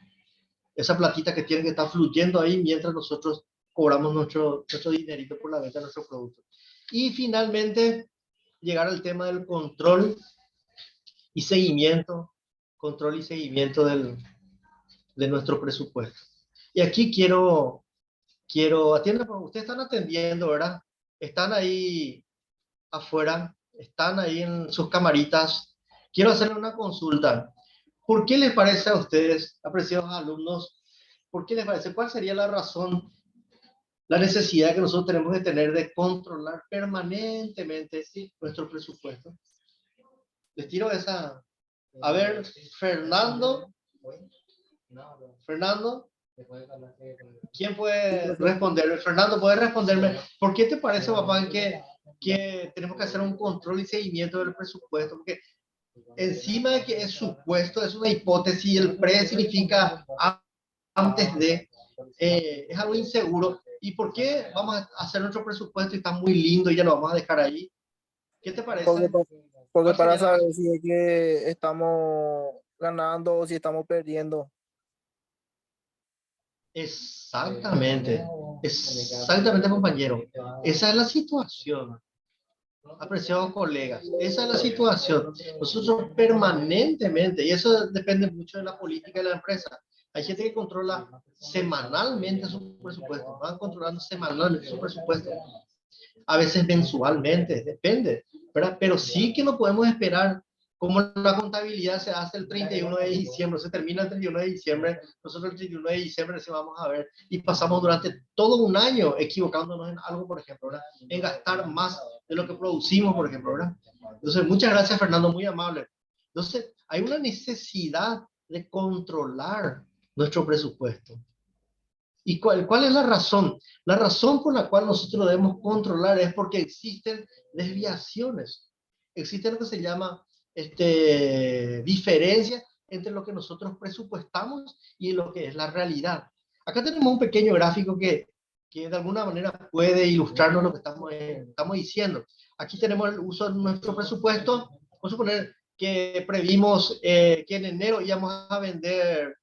Esa platita que tiene que estar fluyendo ahí mientras nosotros cobramos nuestro dinerito por la venta de nuestros productos. Y finalmente, llegar al tema del control y seguimiento, de nuestro presupuesto. Y aquí quiero atiendan, porque ustedes están atendiendo, ¿verdad? Están ahí afuera, están ahí en sus camaritas. Quiero hacerle una consulta. ¿Por qué les parece a ustedes, apreciados alumnos, por qué les parece, cuál sería la razón, la necesidad que nosotros tenemos de tener de controlar permanentemente nuestro presupuesto? Les tiro esa. A ver, Fernando. ¿Quién puede responder? Fernando, ¿puedes responderme? ¿Por qué te parece, papá, que tenemos que hacer un control y seguimiento del presupuesto? Porque encima de que es supuesto, es una hipótesis, el pre significa antes de, es algo inseguro. ¿Y por qué vamos a hacer nuestro presupuesto y está muy lindo y ya lo vamos a dejar ahí? ¿Qué te parece? Porque para saber si es que estamos ganando o si estamos perdiendo. Exactamente, compañero. Esa es la situación. Apreciados colegas, esa es la situación. Nosotros permanentemente, y eso depende mucho de la política de la empresa. Hay gente que controla semanalmente su presupuesto, van controlando semanalmente su presupuesto, a veces mensualmente, depende, ¿verdad? Pero sí que no podemos esperar, como la contabilidad se hace el 31 de diciembre, se termina el 31 de diciembre, nosotros el 31 de diciembre sí vamos a ver, y pasamos durante todo un año equivocándonos en algo, por ejemplo, ¿verdad? En gastar más de lo que producimos, por ejemplo, ¿verdad? Entonces, muchas gracias, Fernando, muy amable. Entonces, hay una necesidad de controlar nuestro presupuesto. ¿Y cuál es la razón? La razón por la cual nosotros debemos controlar es porque existen desviaciones. Existe lo que se llama diferencia entre lo que nosotros presupuestamos y lo que es la realidad. Acá tenemos un pequeño gráfico que de alguna manera puede ilustrarnos lo que estamos diciendo. Aquí tenemos el uso de nuestro presupuesto. Vamos a suponer que previmos que en enero íbamos a vender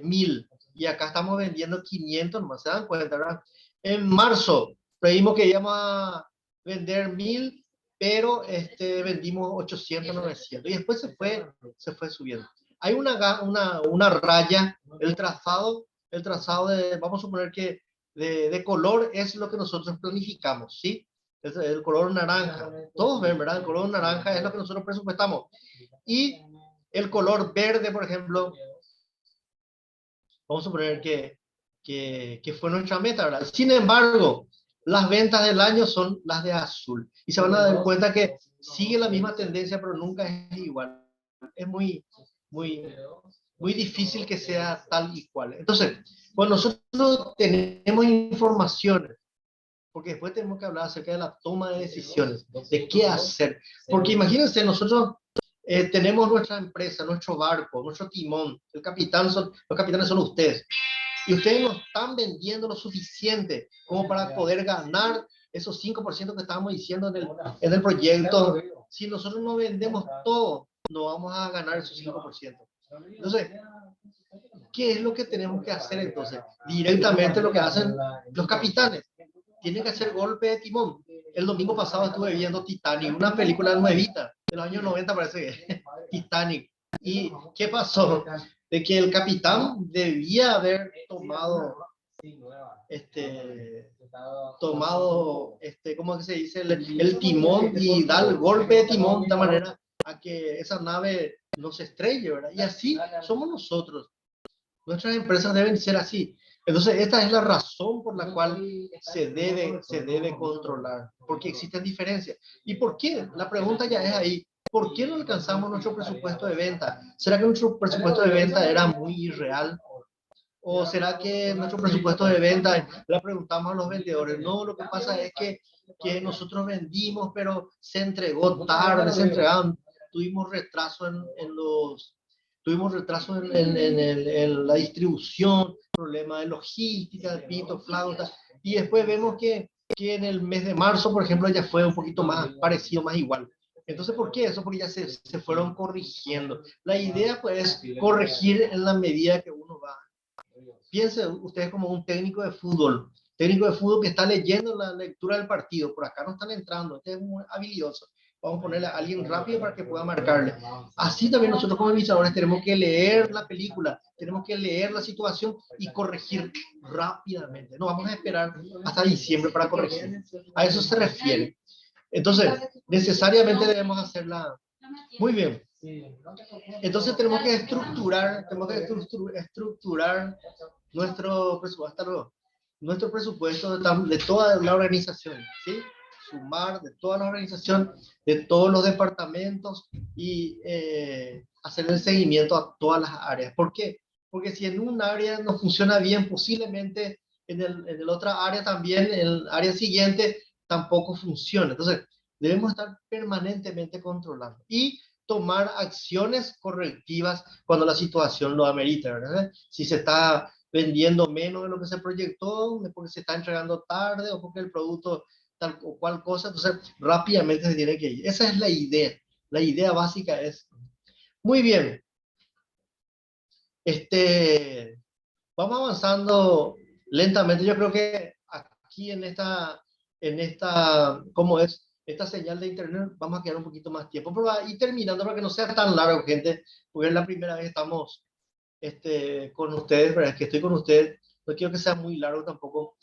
1000 y acá estamos vendiendo 500, no se dan cuenta, ¿verdad? En marzo previmos que íbamos a vender 1000, pero vendimos 800, 900 y después se fue subiendo. Hay una raya, el trazado de, vamos a suponer que de color es lo que nosotros planificamos, ¿sí? Es el color naranja. Todos ven, ¿verdad? El color naranja es lo que nosotros presupuestamos. Y el color verde, por ejemplo, vamos a suponer que fue nuestra meta, ¿verdad? Sin embargo, las ventas del año son las de azul. Y se van a dar cuenta que sigue la misma tendencia, pero nunca es igual. Es muy difícil que sea tal y cual. Entonces, cuando nosotros tenemos informaciones, porque después tenemos que hablar acerca de la toma de decisiones, de qué hacer. Porque imagínense, nosotros tenemos nuestra empresa, nuestro barco, nuestro timón, los capitanes son ustedes. Y ustedes no están vendiendo lo suficiente como para poder ganar esos 5% que estábamos diciendo en el proyecto. Si nosotros no vendemos todo, no vamos a ganar esos 5%. Entonces, ¿qué es lo que tenemos que hacer entonces? Directamente lo que hacen los capitanes. Tienen que hacer golpe de timón. El domingo pasado estuve viendo Titanic, una película nuevita, de los años 90 parece que Titanic. ¿Y qué pasó? De que el capitán debía haber tomado, ¿cómo que se dice? El timón y dar el golpe de timón de manera a que esa nave no se estrelle, ¿verdad? Y así somos nosotros. Nuestras empresas deben ser así. Entonces, esta es la razón por la cual se debe controlar, porque existen diferencias. ¿Y por qué? La pregunta ya es ahí. ¿Por qué no alcanzamos nuestro presupuesto de venta? ¿Será que nuestro presupuesto de venta era muy irreal? ¿O será que nuestro presupuesto de venta, le preguntamos a los vendedores, no, lo que pasa es que nosotros vendimos, pero se entregó tarde, tuvimos retraso tuvimos retraso en la distribución, problema de logística, de pito, flauta, y después vemos que en el mes de marzo, por ejemplo, ya fue un poquito más parecido, más igual. Entonces, ¿por qué eso? Porque ya se fueron corrigiendo. La idea, pues, es corregir en la medida que uno va. Piense ustedes como un técnico de fútbol que está leyendo la lectura del partido. Por acá no están entrando, este es muy habilidoso. Vamos a ponerle a alguien rápido para que pueda marcarle. Así también nosotros como administradores tenemos que leer la película, tenemos que leer la situación y corregir rápidamente. No vamos a esperar hasta diciembre para corregir. A eso se refiere. Entonces, necesariamente debemos hacerla. Muy bien. Entonces tenemos que estructurar nuestro presupuesto, nuestro presupuesto de toda la organización, ¿sí? Sumar de toda la organización, de todos los departamentos y hacer el seguimiento a todas las áreas. ¿Por qué? Porque si en un área no funciona bien, posiblemente en el otra área también, en el área siguiente, tampoco funciona. Entonces, debemos estar permanentemente controlando y tomar acciones correctivas cuando la situación lo amerita, ¿verdad? Si se está vendiendo menos de lo que se proyectó, porque se está entregando tarde o porque el producto tal o cual cosa, entonces rápidamente se tiene que ir. Esa es la idea. La idea básica es, muy bien, vamos avanzando lentamente. Yo creo que aquí ¿cómo es? esta señal de internet vamos a quedar un poquito más tiempo. Pero va a ir terminando para que no sea tan largo, gente, porque es la primera vez que estamos con ustedes, ¿verdad? Que estoy con ustedes. No quiero que sea muy largo tampoco.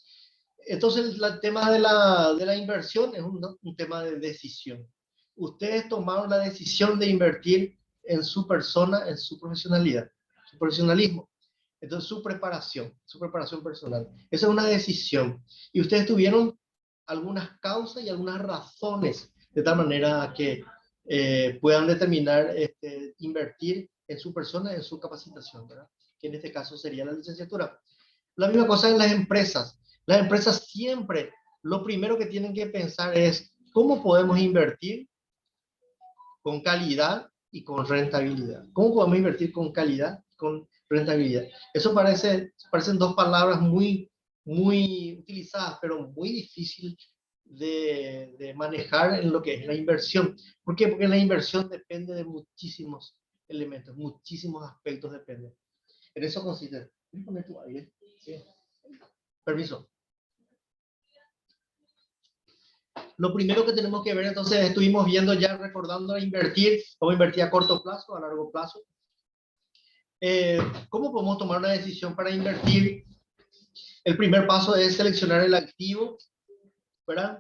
Entonces, el tema de la inversión es un tema de decisión. Ustedes tomaron la decisión de invertir en su persona, en su profesionalidad, su profesionalismo. Entonces, su preparación personal. Esa es una decisión. Y ustedes tuvieron algunas causas y algunas razones de tal manera que puedan determinar invertir en su persona, en su capacitación, ¿verdad? Que en este caso sería la licenciatura. La misma cosa en las empresas. Las empresas siempre, lo primero que tienen que pensar es cómo podemos invertir con calidad y con rentabilidad. ¿Cómo podemos invertir con calidad y con rentabilidad? Eso parecen dos palabras muy utilizadas, pero muy difícil de manejar en lo que es la inversión. ¿Por qué? Porque la inversión depende de muchísimos elementos, muchísimos aspectos dependen. En eso consiste. Sí. Permiso. Lo primero que tenemos que ver, entonces, estuvimos viendo ya, recordando invertir, cómo invertir a corto plazo, a largo plazo. ¿Cómo podemos tomar una decisión para invertir? El primer paso es seleccionar el activo, ¿verdad?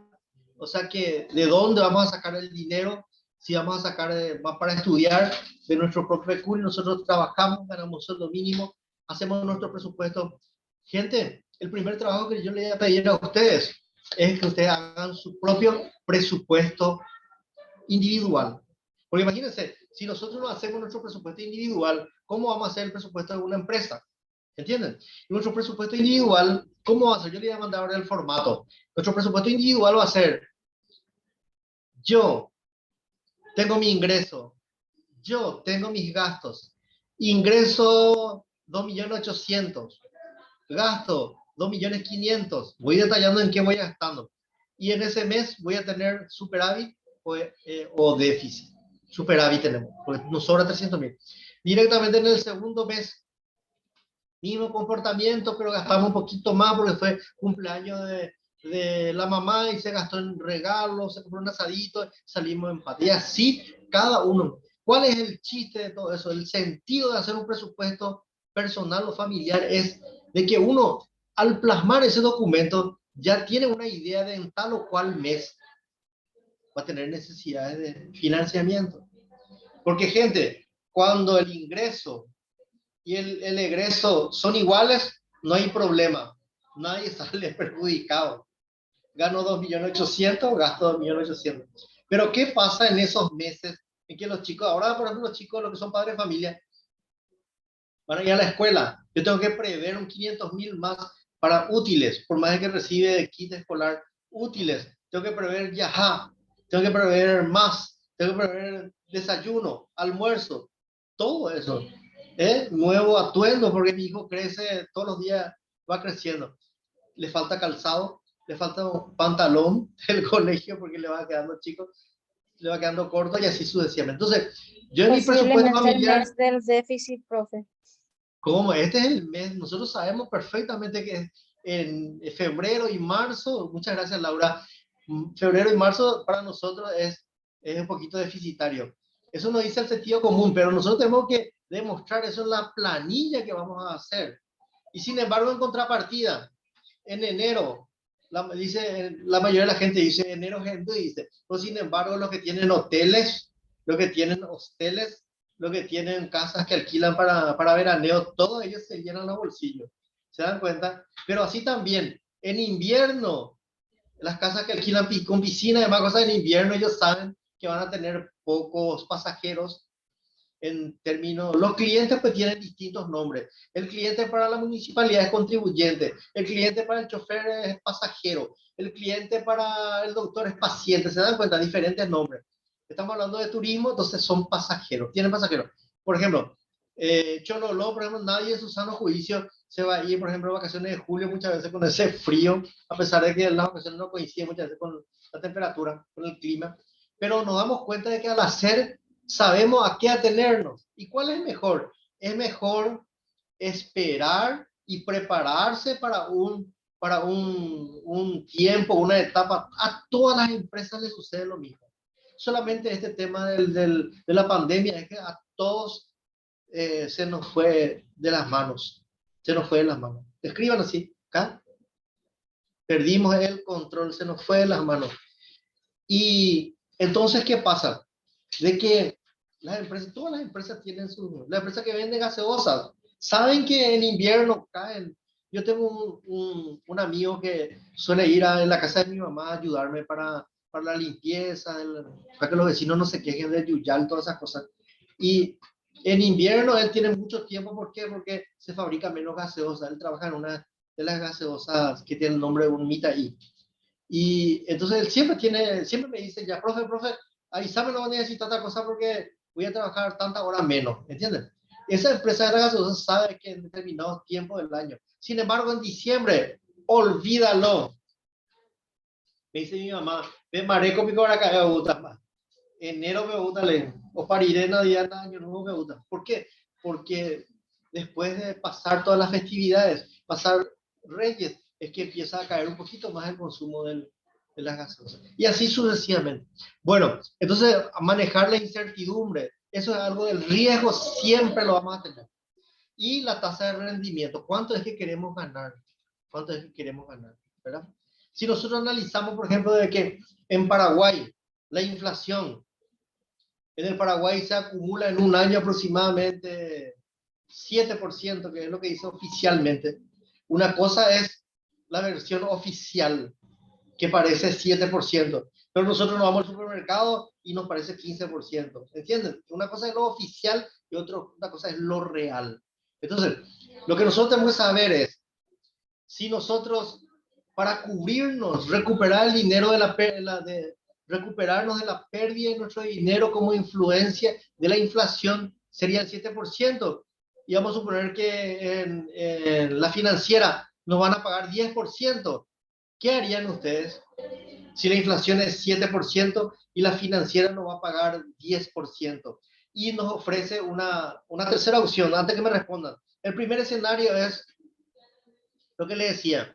O sea que, ¿de dónde vamos a sacar el dinero? Si vamos a sacar para estudiar de nuestro propio recurso, nosotros trabajamos, ganamos sueldo mínimo, hacemos nuestro presupuesto. Gente, el primer trabajo que yo le voy a pedir a ustedes es que ustedes hagan su propio presupuesto individual. Porque imagínense, si nosotros no hacemos nuestro presupuesto individual, ¿cómo vamos a hacer el presupuesto de una empresa? ¿Entienden? Y nuestro presupuesto individual, ¿cómo va a ser? Yo le voy a mandar ahora el formato. Nuestro presupuesto individual va a ser: yo tengo mi ingreso, yo tengo mis gastos. Ingreso 2.800.000, gasto 2.500.000. Voy detallando en qué voy gastando. Y en ese mes voy a tener superávit o déficit. Superávit tenemos, porque nos sobra 300.000. Directamente en el segundo mes, mismo comportamiento, pero gastamos un poquito más porque fue cumpleaños de la mamá y se gastó en regalos, se compró un asadito, salimos en paz. Y así cada uno. ¿Cuál es el chiste de todo eso? El sentido de hacer un presupuesto personal o familiar es de que uno, al plasmar ese documento, ya tiene una idea de en tal o cual mes va a tener necesidades de financiamiento. Porque, gente, cuando el ingreso y el egreso son iguales, no hay problema. Nadie sale perjudicado. Gano 2.800.000, gasto 2.800.000. Pero ¿qué pasa en esos meses en que los chicos, ahora por ejemplo los chicos, los que son padres de familia, van a ir a la escuela? Yo tengo que prever un 500.000 más para útiles, por más de que recibe kit escolar útiles. Tengo que prever yajá, tengo que prever más, tengo que prever desayuno, almuerzo, todo eso. Nuevo atuendo, porque mi hijo crece todos los días, va creciendo. Le falta calzado, le falta un pantalón del colegio porque le va quedando chico, le va quedando corto y así sucesivamente. Entonces, yo en mi presupuesto Posiblemente el familiar, mes del déficit, profe. como este es el mes, nosotros sabemos perfectamente que en febrero y marzo, muchas gracias Laura, febrero y marzo para nosotros es un poquito deficitario. Eso nos dice el sentido común, pero nosotros tenemos que demostrar eso en la planilla que vamos a hacer. Y sin embargo, en contrapartida, en enero, dice, la mayoría de la gente dice enero, gente dice, pero sin embargo, los que tienen hoteles, los que tienen hosteles, los que tienen casas que alquilan para veraneo, todos ellos se llenan los bolsillos. ¿Se dan cuenta? Pero así también, en invierno, las casas que alquilan con piscina y demás cosas, en invierno ellos saben que van a tener pocos pasajeros. En términos, los clientes pues tienen distintos nombres. El cliente para la municipalidad es contribuyente, el cliente para el chofer es pasajero, el cliente para el doctor es paciente. ¿Se dan cuenta? Diferentes nombres. Estamos hablando de turismo, entonces son pasajeros, tienen pasajeros. Por ejemplo, Chololó, por ejemplo, nadie en su sano juicio se va a ir, por ejemplo, a vacaciones de julio, muchas veces con ese frío, a pesar de que las vacaciones no coinciden muchas veces con la temperatura, con el clima. Pero nos damos cuenta de que al hacer sabemos a qué atenernos. ¿Y cuál es mejor? Es mejor esperar y prepararse para un para un tiempo, una etapa. A todas las empresas les sucede lo mismo. Solamente este tema de la pandemia es que a todos se nos fue de las manos. Se nos fue de las manos. Escriban así, acá. Perdimos el control, se nos fue de las manos. Y entonces, ¿qué pasa? De que las empresas, todas las empresas tienen las empresas que venden gaseosas, saben que en invierno caen. Yo tengo un amigo que suele ir en la casa de mi mamá a ayudarme para la limpieza, para que los vecinos no se quejen del yuyal, todas esas cosas. Y en invierno él tiene mucho tiempo, ¿por qué? Porque se fabrica menos gaseosa. Él trabaja en una de las gaseosas que tiene el nombre de un Mitaí. Y entonces él siempre me dice, ya, profe, avísame, no necesito otra cosa porque voy a trabajar tantas horas menos, ¿entiendes? Esa empresa de la gaseosa sabe que en determinados tiempos del año. Sin embargo, en diciembre, olvídalo. Me dice mi mamá, me mareco mi cobra que me gusta más. Enero me gusta leer, o pariré Navidad, año nuevo me gusta. ¿Por qué? Porque después de pasar todas las festividades, pasar Reyes, es que empieza a caer un poquito más el consumo de las gaseosas. Y así sucesivamente. Bueno, entonces manejar la incertidumbre, eso es algo del riesgo, siempre lo vamos a tener. Y la tasa de rendimiento, ¿cuánto es que queremos ganar? ¿Cuánto es que queremos ganar? ¿Verdad? Si nosotros analizamos, por ejemplo, de que en Paraguay la inflación en el Paraguay se acumula en un año aproximadamente 7%, que es lo que dice oficialmente. Una cosa es la versión oficial, que parece 7%, pero nosotros nos vamos al supermercado y nos parece 15%. ¿Entienden? Una cosa es lo oficial y otra cosa es lo real. Entonces, lo que nosotros tenemos que saber es si nosotros, para cubrirnos, recuperar el dinero recuperarnos de la pérdida de nuestro dinero como influencia de la inflación, sería el 7%. Y vamos a suponer que en la financiera nos van a pagar 10%. ¿Qué harían ustedes si la inflación es 7% y la financiera nos va a pagar 10%? Y nos ofrece una tercera opción, antes que me respondan. El primer escenario es lo que le decía.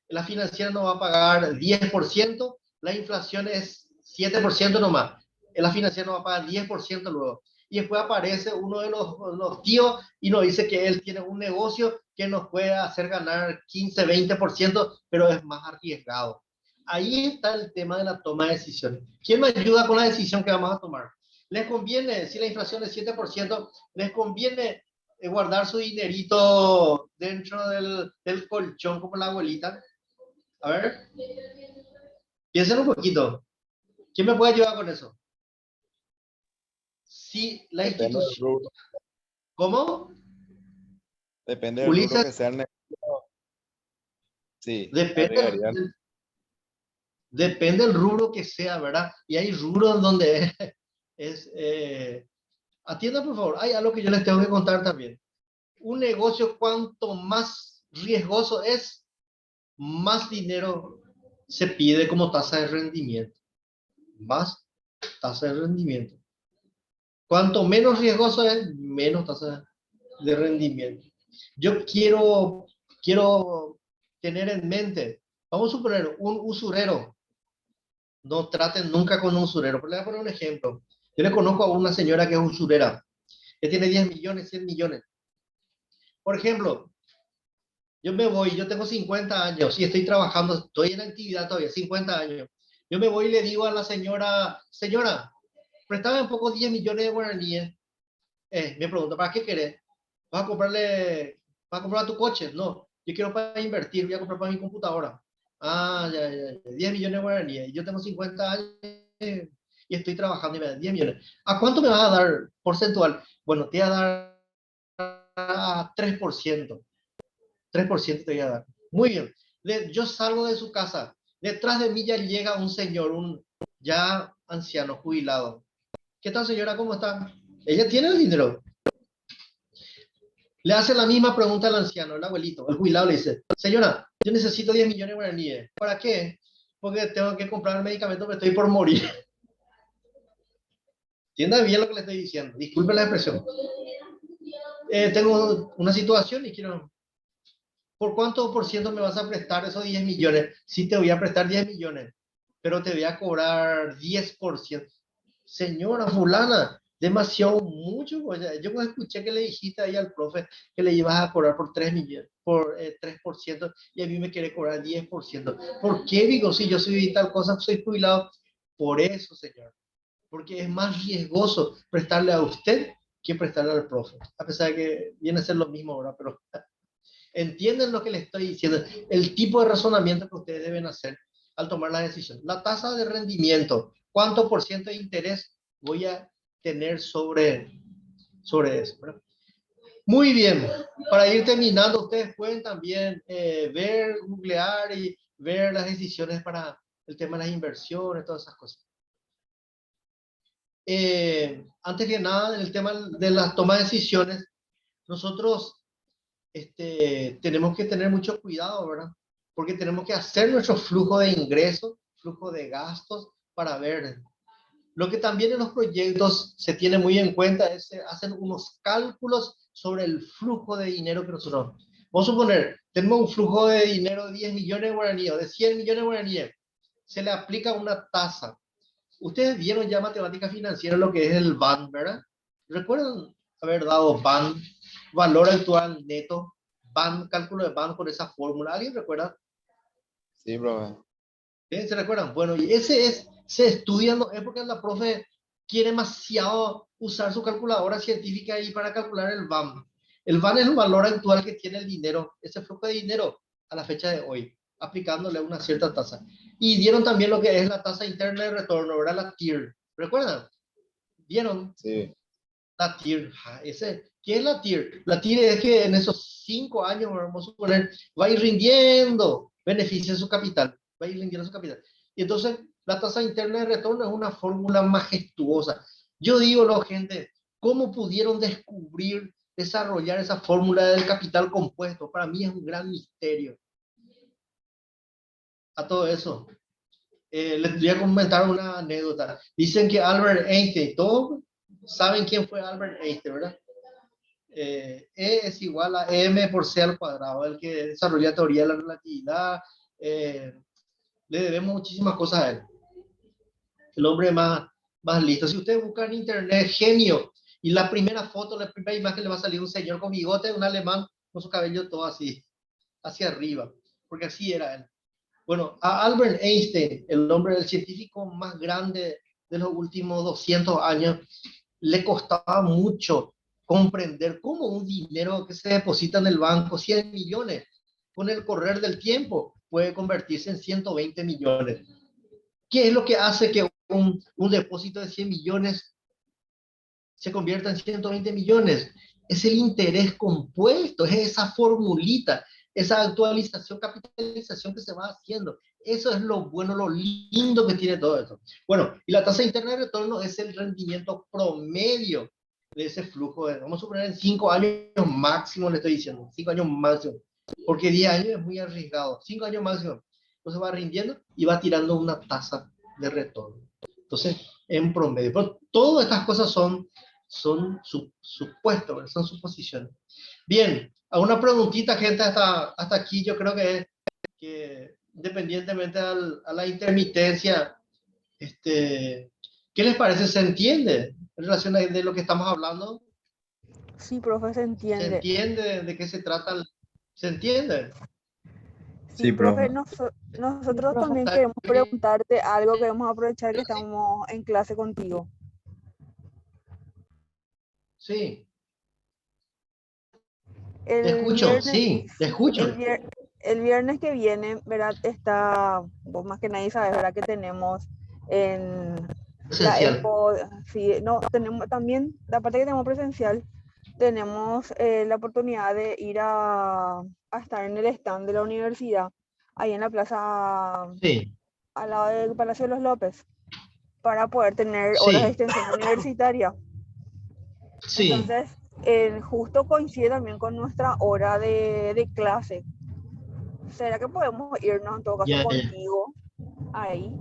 La financiera nos va a pagar 10%, la inflación es 7% nomás. La financiera nos va a pagar 10% luego. Y después aparece uno de los tíos y nos dice que él tiene un negocio que nos puede hacer ganar 15, 20%, pero es más arriesgado. Ahí está el tema de la toma de decisiones. ¿Quién me ayuda con la decisión que vamos a tomar? ¿Les conviene, si la inflación es 7%, les conviene guardar su dinerito dentro del colchón como la abuelita? A ver, piensen un poquito. ¿Quién me puede ayudar con eso? Si la Depende del institución... rubro, ¿Cómo? depende del rubro Ulises, que sea el negocio. Sí, depende, agregarían. depende del rubro que sea, ¿verdad? Y hay rubros donde es... atiendan, por favor. Hay algo que yo les tengo que contar también. Un negocio, cuanto más riesgoso es, más dinero se pide como tasa de rendimiento. Más tasa de rendimiento. Cuanto menos riesgoso es, menos tasa de rendimiento. Yo quiero tener en mente, vamos a suponer, un usurero. No traten nunca con un usurero. Pero le voy a poner un ejemplo. Yo le conozco a una señora que es usurera, que tiene 10 millones, 100 millones. Por ejemplo, yo tengo 50 años y estoy trabajando, estoy en actividad todavía, 50 años. Yo me voy y le digo a la señora, préstame un poco 10 millones de guaraníes. Me pregunta, ¿para qué querés? ¿Vas a comprar tu coche? No, yo quiero para invertir, voy a comprar para mi computadora. Ah, ya, 10 millones de guaraníes. Yo tengo 50 años y estoy trabajando y me dan 10 millones. ¿A cuánto me vas a dar porcentual? Bueno, te voy a dar a 3%. 3% te voy a dar. Muy bien. Yo salgo de su casa. Detrás de mí ya llega un señor, un ya anciano, jubilado. ¿Qué tal, señora? ¿Cómo está? Ella tiene el dinero. Le hace la misma pregunta al anciano, el abuelito, el jubilado le dice, señora, yo necesito 10 millones de guaraníes. ¿Para qué? Porque tengo que comprar el medicamento, me estoy por morir. Entienda bien lo que le estoy diciendo. Disculpe la expresión. Tengo una situación y quiero... ¿por cuánto por ciento me vas a prestar esos 10 millones? Sí, te voy a prestar 10 millones, pero te voy a cobrar 10%. Señora fulana, demasiado mucho. Pues, yo escuché que le dijiste ahí al profe que le ibas a cobrar por 3 millones, por 3%, y a mí me quiere cobrar 10%. ¿Por qué? Digo, si yo soy tal cosa, soy jubilado. Por eso, señor. Porque es más riesgoso prestarle a usted que prestarle al profe. A pesar de que viene a ser lo mismo ahora, pero entienden lo que les estoy diciendo. El tipo de razonamiento que ustedes deben hacer al tomar la decisión. La tasa de rendimiento, ¿cuánto por ciento de interés voy a tener sobre eso? ¿Verdad? Muy bien, para ir terminando, ustedes pueden también ver, googlear y ver las decisiones para el tema de las inversiones, todas esas cosas. Antes que nada, en el tema de la toma de decisiones, nosotros tenemos que tener mucho cuidado, ¿verdad? Porque tenemos que hacer nuestro flujo de ingresos, flujo de gastos, para ver. Lo que también en los proyectos se tiene muy en cuenta es hacer unos cálculos sobre el flujo de dinero que nosotros... Vamos a suponer, tenemos un flujo de dinero de 10 millones de guaraníes o de 100 millones de guaraníes. Se le aplica una tasa. Ustedes vieron ya matemática financiera lo que es el BAN, ¿verdad? ¿Recuerdan haber dado BAN, valor actual neto, BAN, cálculo de BAN con esa fórmula? ¿Alguien recuerda? Sí, profe. ¿Se recuerdan? Bueno, y se estudia, no es porque la profe quiere demasiado usar su calculadora científica ahí para calcular el BAN. El BAN es el valor actual que tiene el dinero, ese flujo de dinero a la fecha de hoy, aplicándole una cierta tasa. Y dieron también lo que es la tasa interna de retorno, ¿verdad? La TIR. ¿Recuerdan? ¿Vieron? Sí. La TIR. ¿Qué es la TIR? La TIR es que en esos 5 años, vamos a suponer, va a ir rindiendo beneficios de su capital. Va a ir rindiendo su capital. Y entonces, la tasa interna de retorno es una fórmula majestuosa. Yo digo, gente, ¿cómo pudieron descubrir, desarrollar esa fórmula del capital compuesto? Para mí es un gran misterio. A todo eso. Les voy a comentar una anécdota. Dicen que Albert Einstein, todos saben quién fue Albert Einstein, ¿verdad? E es igual a m por c al cuadrado, el que desarrolló la teoría de la relatividad. Le debemos muchísimas cosas a él. El hombre más listo. Si ustedes buscan en internet genio, y la primera foto, la primera imagen le va a salir un señor con bigote, un alemán con su cabello todo así, hacia arriba, porque así era él. Bueno, a Albert Einstein, el hombre, el científico más grande de los últimos 200 años, le costaba mucho comprender cómo un dinero que se deposita en el banco, 100 millones, con el correr del tiempo puede convertirse en 120 millones. ¿Qué es lo que hace que un depósito de 100 millones se convierta en 120 millones? Es el interés compuesto, es esa formulita, esa actualización, capitalización que se va haciendo. Eso es lo bueno, lo lindo que tiene todo esto. Bueno, y la tasa interna de retorno es el rendimiento promedio de ese flujo. Vamos a suponer en 5 años máximo, le estoy diciendo, 5 años máximo, porque 10 años es muy arriesgado, 5 años máximo. Entonces va rindiendo y va tirando una tasa de retorno. Entonces, en promedio. Pero todas estas cosas son supuestos, son suposiciones. Bien, alguna preguntita, gente, hasta aquí. Yo creo que independientemente a la intermitencia, ¿qué les parece? ¿Se entiende en relación a de lo que estamos hablando? Sí, profe, se ¿Se entiende. entiende de qué se trata? ¿Se entiende? Sí, Sí, profe, profe. nosotros también queremos preguntarte algo, queremos aprovechar que estamos en clase contigo. Sí. El Te escucho, viernes, sí, te escucho. el viernes que viene, ¿verdad? Vos más que nadie sabes, ¿verdad? Que tenemos en la Esencial. EXPO, sí, no, tenemos también, aparte que tenemos presencial, tenemos la oportunidad de ir a estar en el stand de la universidad, ahí en la plaza, Sí, al lado del Palacio de los López, para poder tener horas de sí, extensión universitaria. sí. Entonces, justo coincide también con nuestra hora de clase. ¿Será que podemos irnos en todo caso Ya. contigo ahí?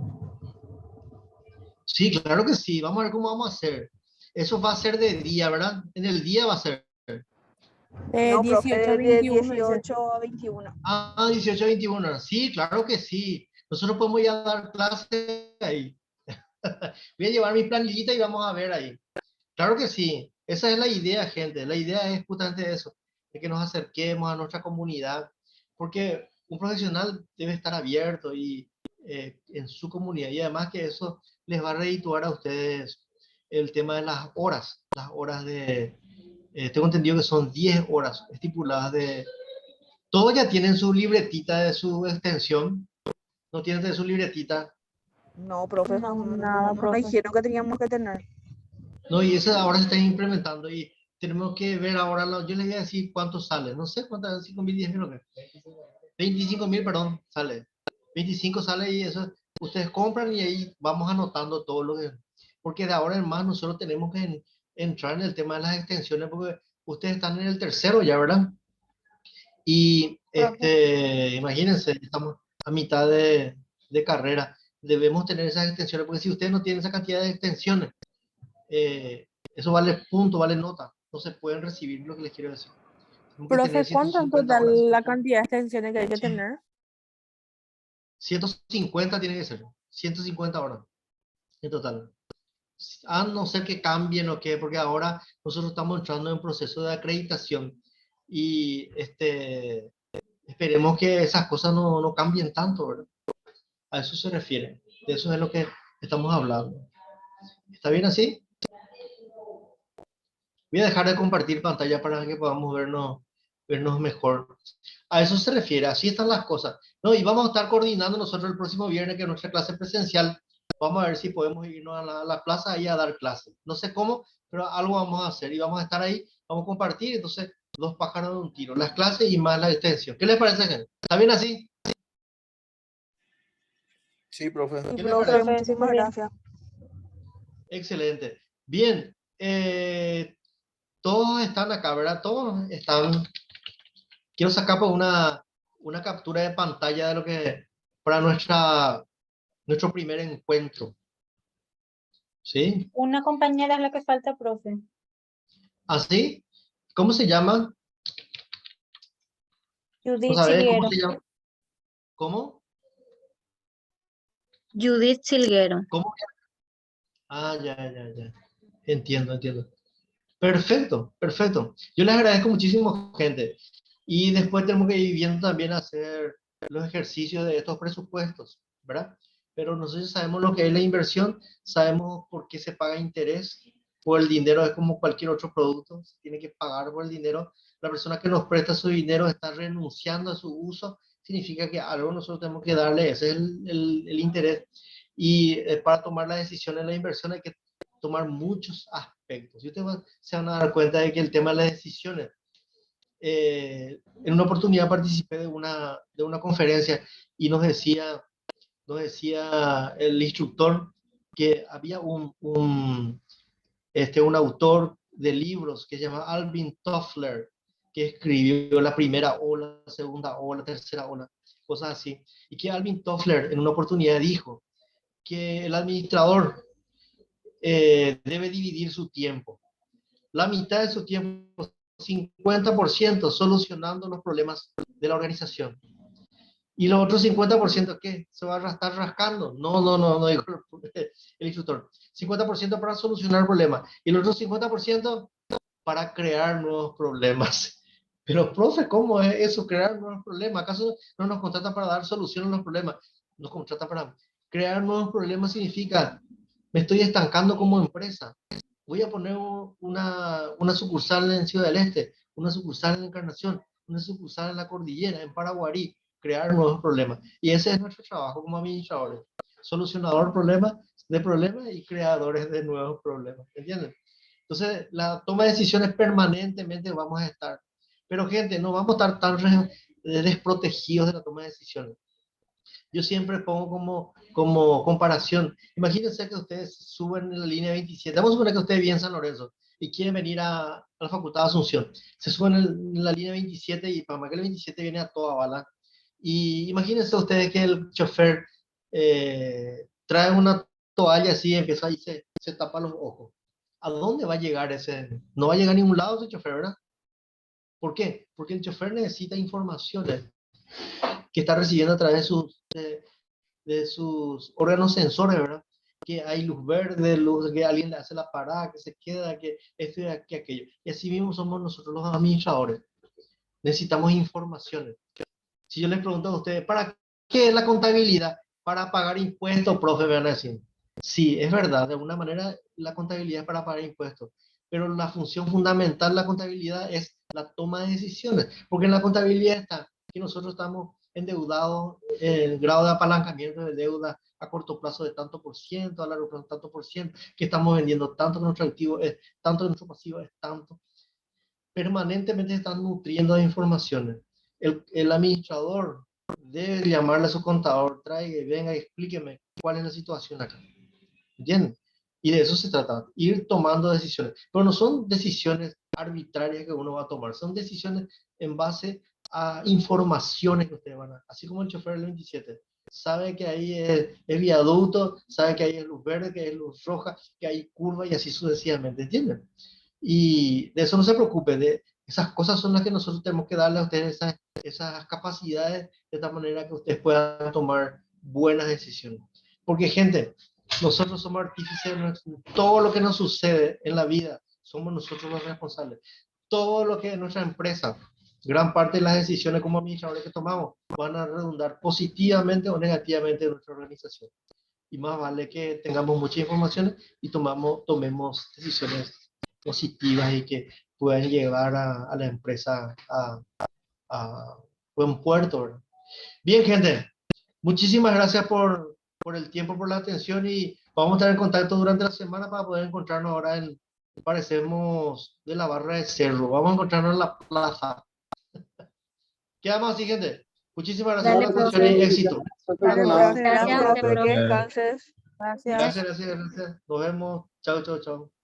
Sí, claro que sí. Vamos a ver cómo vamos a hacer. Eso va a ser de día, ¿verdad? En el día va a ser. No, profe, 18 a de 21, dice. 18 a 21. Ah, 18 a 21. Sí, claro que sí. Nosotros podemos ya dar clases ahí. Voy a llevar mi planillita y vamos a ver ahí. Claro que sí. Esa es la idea, gente. La idea es justamente eso, de que nos acerquemos a nuestra comunidad, porque un profesional debe estar abierto y en su comunidad, y además que eso les va a redituar a ustedes el tema de las horas de, tengo entendido que son 10 horas estipuladas de, todos ya tienen su libretita de su extensión, no tienen de su libretita. No, profe, No, nada, me profe. dijeron que teníamos que tener. No, y eso ahora se está implementando y tenemos que ver ahora, yo les voy a decir cuánto sale, no sé cuánto, 5.000, 10.000 o qué. 25.000, perdón, sale. 25 sale y eso, ustedes compran y ahí vamos anotando todo lo que, porque de ahora en más nosotros tenemos que entrar en el tema de las extensiones, porque ustedes están en el tercero ya, ¿verdad? Y imagínense, estamos a mitad de carrera, debemos tener esas extensiones, porque si ustedes no tienen esa cantidad de extensiones, eso vale punto, vale nota. No se pueden recibir lo que les quiero decir. Tenemos que tener Profe, ¿cuánto en 150 horas. total la cantidad de extensiones que hay que tener? 150 tiene que ser. 150 horas en total. A no ser que cambien o qué, porque ahora nosotros estamos entrando en proceso de acreditación y esperemos que esas cosas no cambien tanto, ¿verdad? A eso se refiere. De eso es lo que estamos hablando. ¿Está bien así? Voy a dejar de compartir pantalla para que podamos vernos mejor. A eso se refiere, así están las cosas. No, y vamos a estar coordinando nosotros el próximo viernes, que es nuestra clase presencial. Vamos a ver si podemos irnos a la plaza y a dar clases. No sé cómo, pero algo vamos a hacer y vamos a estar ahí, vamos a compartir. Entonces, dos pájaros de un tiro, las clases y más la extensión. ¿Qué les parece, gente? ¿Está bien así? Sí, profe. Sí, ¿Qué les profe, parece? muchísimas bien. gracias. Excelente. Bien, todos están acá, ¿verdad? Todos están. Quiero sacar pues, una captura de pantalla de lo que para nuestro primer encuentro. ¿Sí? Una compañera es la que falta, profe. ¿Así? ¿Cómo se llama? Judith ¿Sabes cómo Silguero. se llama? ¿Cómo? Judith Silguero. ¿Cómo? Ah, ya. Entiendo. Perfecto, perfecto. Yo les agradezco muchísimo, gente. Y después tenemos que ir viendo también hacer los ejercicios de estos presupuestos, ¿verdad? Pero nosotros sabemos lo que es la inversión, sabemos por qué se paga interés por el dinero, es como cualquier otro producto, se tiene que pagar por el dinero. La persona que nos presta su dinero está renunciando a su uso, significa que algo nosotros tenemos que darle, ese es el interés. Y para tomar la decisión en la inversión hay que tomar muchos aspectos. Y ustedes se van a dar cuenta de que el tema de las decisiones, en una oportunidad participé de una conferencia y nos decía el instructor que había un autor de libros que se llama Alvin Toffler, que escribió la primera ola, la segunda ola, la tercera ola, cosas así. Y que Alvin Toffler en una oportunidad dijo que el administrador debe dividir su tiempo. La mitad de su tiempo, 50%, solucionando los problemas de la organización. Y los otros 50%, ¿qué? ¿Se va a estar rascando? No, dijo el instructor. 50% para solucionar problemas. Y los otros 50% para crear nuevos problemas. Pero, profe, ¿cómo es eso, crear nuevos problemas? ¿Acaso no nos contratan para dar solución a los problemas? Nos contratan para crear nuevos problemas. Significa, me estoy estancando como empresa. Voy a poner una sucursal en Ciudad del Este, una sucursal en Encarnación, una sucursal en la Cordillera, en Paraguarí, crear nuevos problemas. Y ese es nuestro trabajo como administradores. Solucionador de problemas y creadores de nuevos problemas. ¿Entienden? Entonces, la toma de decisiones permanentemente vamos a estar. Pero, gente, no vamos a estar tan desprotegidos de la toma de decisiones. Yo siempre pongo como comparación. Imagínense que ustedes suben en la línea 27. Vamos a suponer que ustedes viven en San Lorenzo y quieren venir a la Facultad de Asunción. Se suben en la línea 27 y para que el 27 viene a toda bala. Y imagínense ustedes que el chofer trae una toalla así y empieza y se tapa los ojos. ¿A dónde va a llegar ese? No va a llegar a ningún lado ese chofer, ¿verdad? ¿Por qué? Porque el chofer necesita informaciones que está recibiendo a través de sus órganos sensores, ¿verdad? Que hay luz verde, luz, que alguien le hace la parada, que se queda, que esto y que aquello. Y así mismo somos nosotros los administradores. Necesitamos informaciones. Si yo les pregunto a ustedes, ¿para qué es la contabilidad? Para pagar impuestos, profe, me van a decir. Sí, es verdad, de alguna manera la contabilidad es para pagar impuestos, pero la función fundamental de la contabilidad es la toma de decisiones, porque en la contabilidad está que nosotros estamos endeudados en el grado de apalancamiento de deuda a corto plazo de tanto por ciento, a largo plazo de tanto por ciento, que estamos vendiendo tanto, que nuestro activo es tanto, nuestro pasivo es tanto. Permanentemente están nutriendo de informaciones. El administrador debe llamarle a su contador, traiga y venga y explíqueme cuál es la situación acá. ¿Entienden? Y de eso se trata, ir tomando decisiones. Pero no son decisiones arbitrarias que uno va a tomar, son decisiones en base a informaciones que ustedes van a... Así como el chofer del 27 sabe que ahí es viaducto, sabe que ahí es luz verde, que es luz roja, que hay curva y así sucesivamente, ¿entienden? Y de eso no se preocupe, de esas cosas son las que nosotros tenemos que darle a ustedes esas capacidades de tal manera que ustedes puedan tomar buenas decisiones. Porque gente, nosotros somos artífices de todo lo que nos sucede en la vida, somos nosotros los responsables. Todo lo que es nuestra empresa, gran parte de las decisiones como administradores que tomamos van a redundar positivamente o negativamente en nuestra organización. Y más vale que tengamos muchas informaciones y tomemos decisiones positivas y que puedan llevar a la empresa a buen puerto, ¿verdad? Bien, gente, muchísimas gracias por el tiempo, por la atención y vamos a estar en contacto durante la semana para poder encontrarnos ahora en, parecemos de la Barra de Cerro. Vamos a encontrarnos en la plaza. Quedamos así, gente. Muchísimas gracias Dale, por la atención y profe. éxito. Dale, Nada. profe, Gracias, gracias, profe, que profe. descanses. Gracias. Gracias, gracias, gracias. Nos vemos. Chao, chao, chao.